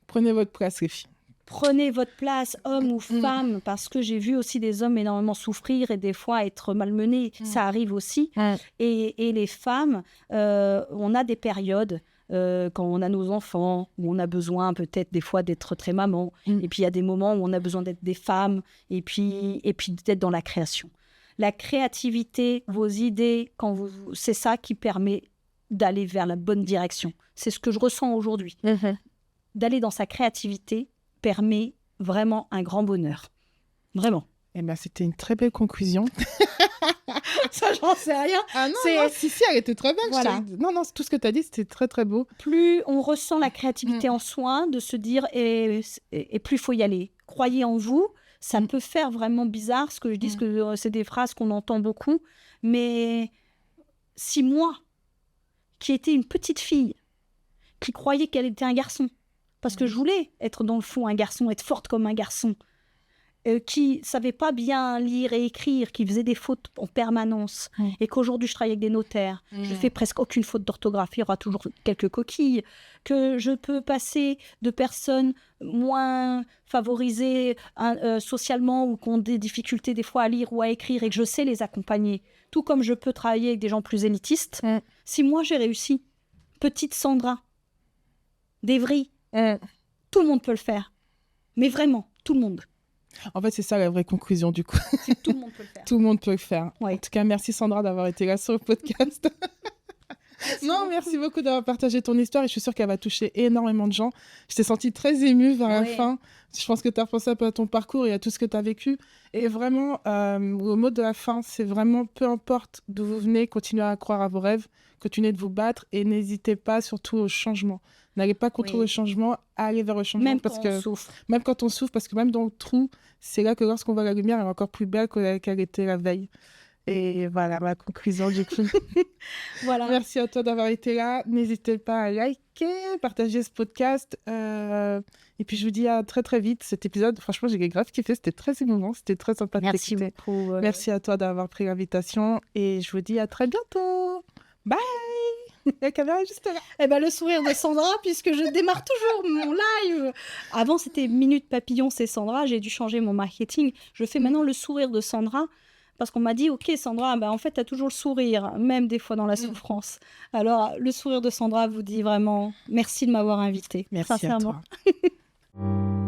Prenez votre place, les filles. Prenez votre place, homme ou femme, parce que j'ai vu aussi des hommes énormément souffrir et des fois être malmenés. Ça arrive aussi. Et les femmes, on a des périodes quand on a nos enfants, où on a besoin peut-être des fois d'être très maman. Et puis il y a des moments où on a besoin d'être des femmes et puis d'être dans la création. La créativité, vos idées, c'est ça qui permet d'aller vers la bonne direction. C'est ce que je ressens aujourd'hui. D'aller dans sa créativité permet vraiment un grand bonheur. Vraiment. Eh bien, c'était une très belle conclusion. Ça, j'en sais rien. Ah non, si, elle était très belle. Voilà. Non, tout ce que tu as dit, c'était très, très beau. Plus on ressent la créativité en soi, de se dire, et plus il faut y aller. Croyez en vous. Ça peut faire vraiment bizarre, ce que je dis, que c'est des phrases qu'on entend beaucoup. Mais si moi, qui étais une petite fille, qui croyait qu'elle était un garçon, parce que je voulais être dans le fond un garçon, être forte comme un garçon, qui savait pas bien lire et écrire, qui faisait des fautes en permanence, et qu'aujourd'hui je travaille avec des notaires, je fais presque aucune faute d'orthographe, il y aura toujours quelques coquilles, que je peux passer de personnes moins favorisées socialement ou qui ont des difficultés des fois à lire ou à écrire et que je sais les accompagner, tout comme je peux travailler avec des gens plus élitistes. Si moi j'ai réussi, petite Sandra d'Evry, tout le monde peut le faire, mais vraiment, tout le monde. En fait, c'est ça la vraie conclusion du coup. C'est tout le monde peut le faire. Tout le monde peut le faire. Ouais. En tout cas, merci Sandra d'avoir été là sur le podcast. Merci beaucoup d'avoir partagé ton histoire et je suis sûre qu'elle va toucher énormément de gens. Je t'ai sentie très émue vers la fin. Je pense que tu as pensé un peu à ton parcours et à tout ce que tu as vécu. Et vraiment, au mot de la fin, c'est vraiment peu importe d'où vous venez, continuez à croire à vos rêves, continuez de vous battre et n'hésitez pas surtout au changement. N'allez pas contre le changement, allez vers le changement. Même quand on souffre. Même quand on souffre, parce que même dans le trou, c'est là que lorsqu'on voit la lumière, elle est encore plus belle qu'elle était la veille. Et voilà, ma conclusion du coup. Voilà. Merci à toi d'avoir été là. N'hésitez pas à liker, partager ce podcast. Et puis, je vous dis à très, très vite. Cet épisode, franchement, j'ai grave kiffé. C'était très émouvant. C'était très sympa de t'écouter. Merci beaucoup. Merci à toi d'avoir pris l'invitation. Et je vous dis à très bientôt. Bye. La caméra est juste là. Eh ben, le sourire de Sandra, puisque je démarre toujours mon live. Avant, c'était Minute Papillon, c'est Sandra. J'ai dû changer mon marketing. Je fais maintenant le sourire de Sandra. Parce qu'on m'a dit, ok Sandra, en fait, tu as toujours le sourire, même des fois dans la souffrance. Alors, le sourire de Sandra vous dit vraiment merci de m'avoir invitée. Merci sincèrement. à toi.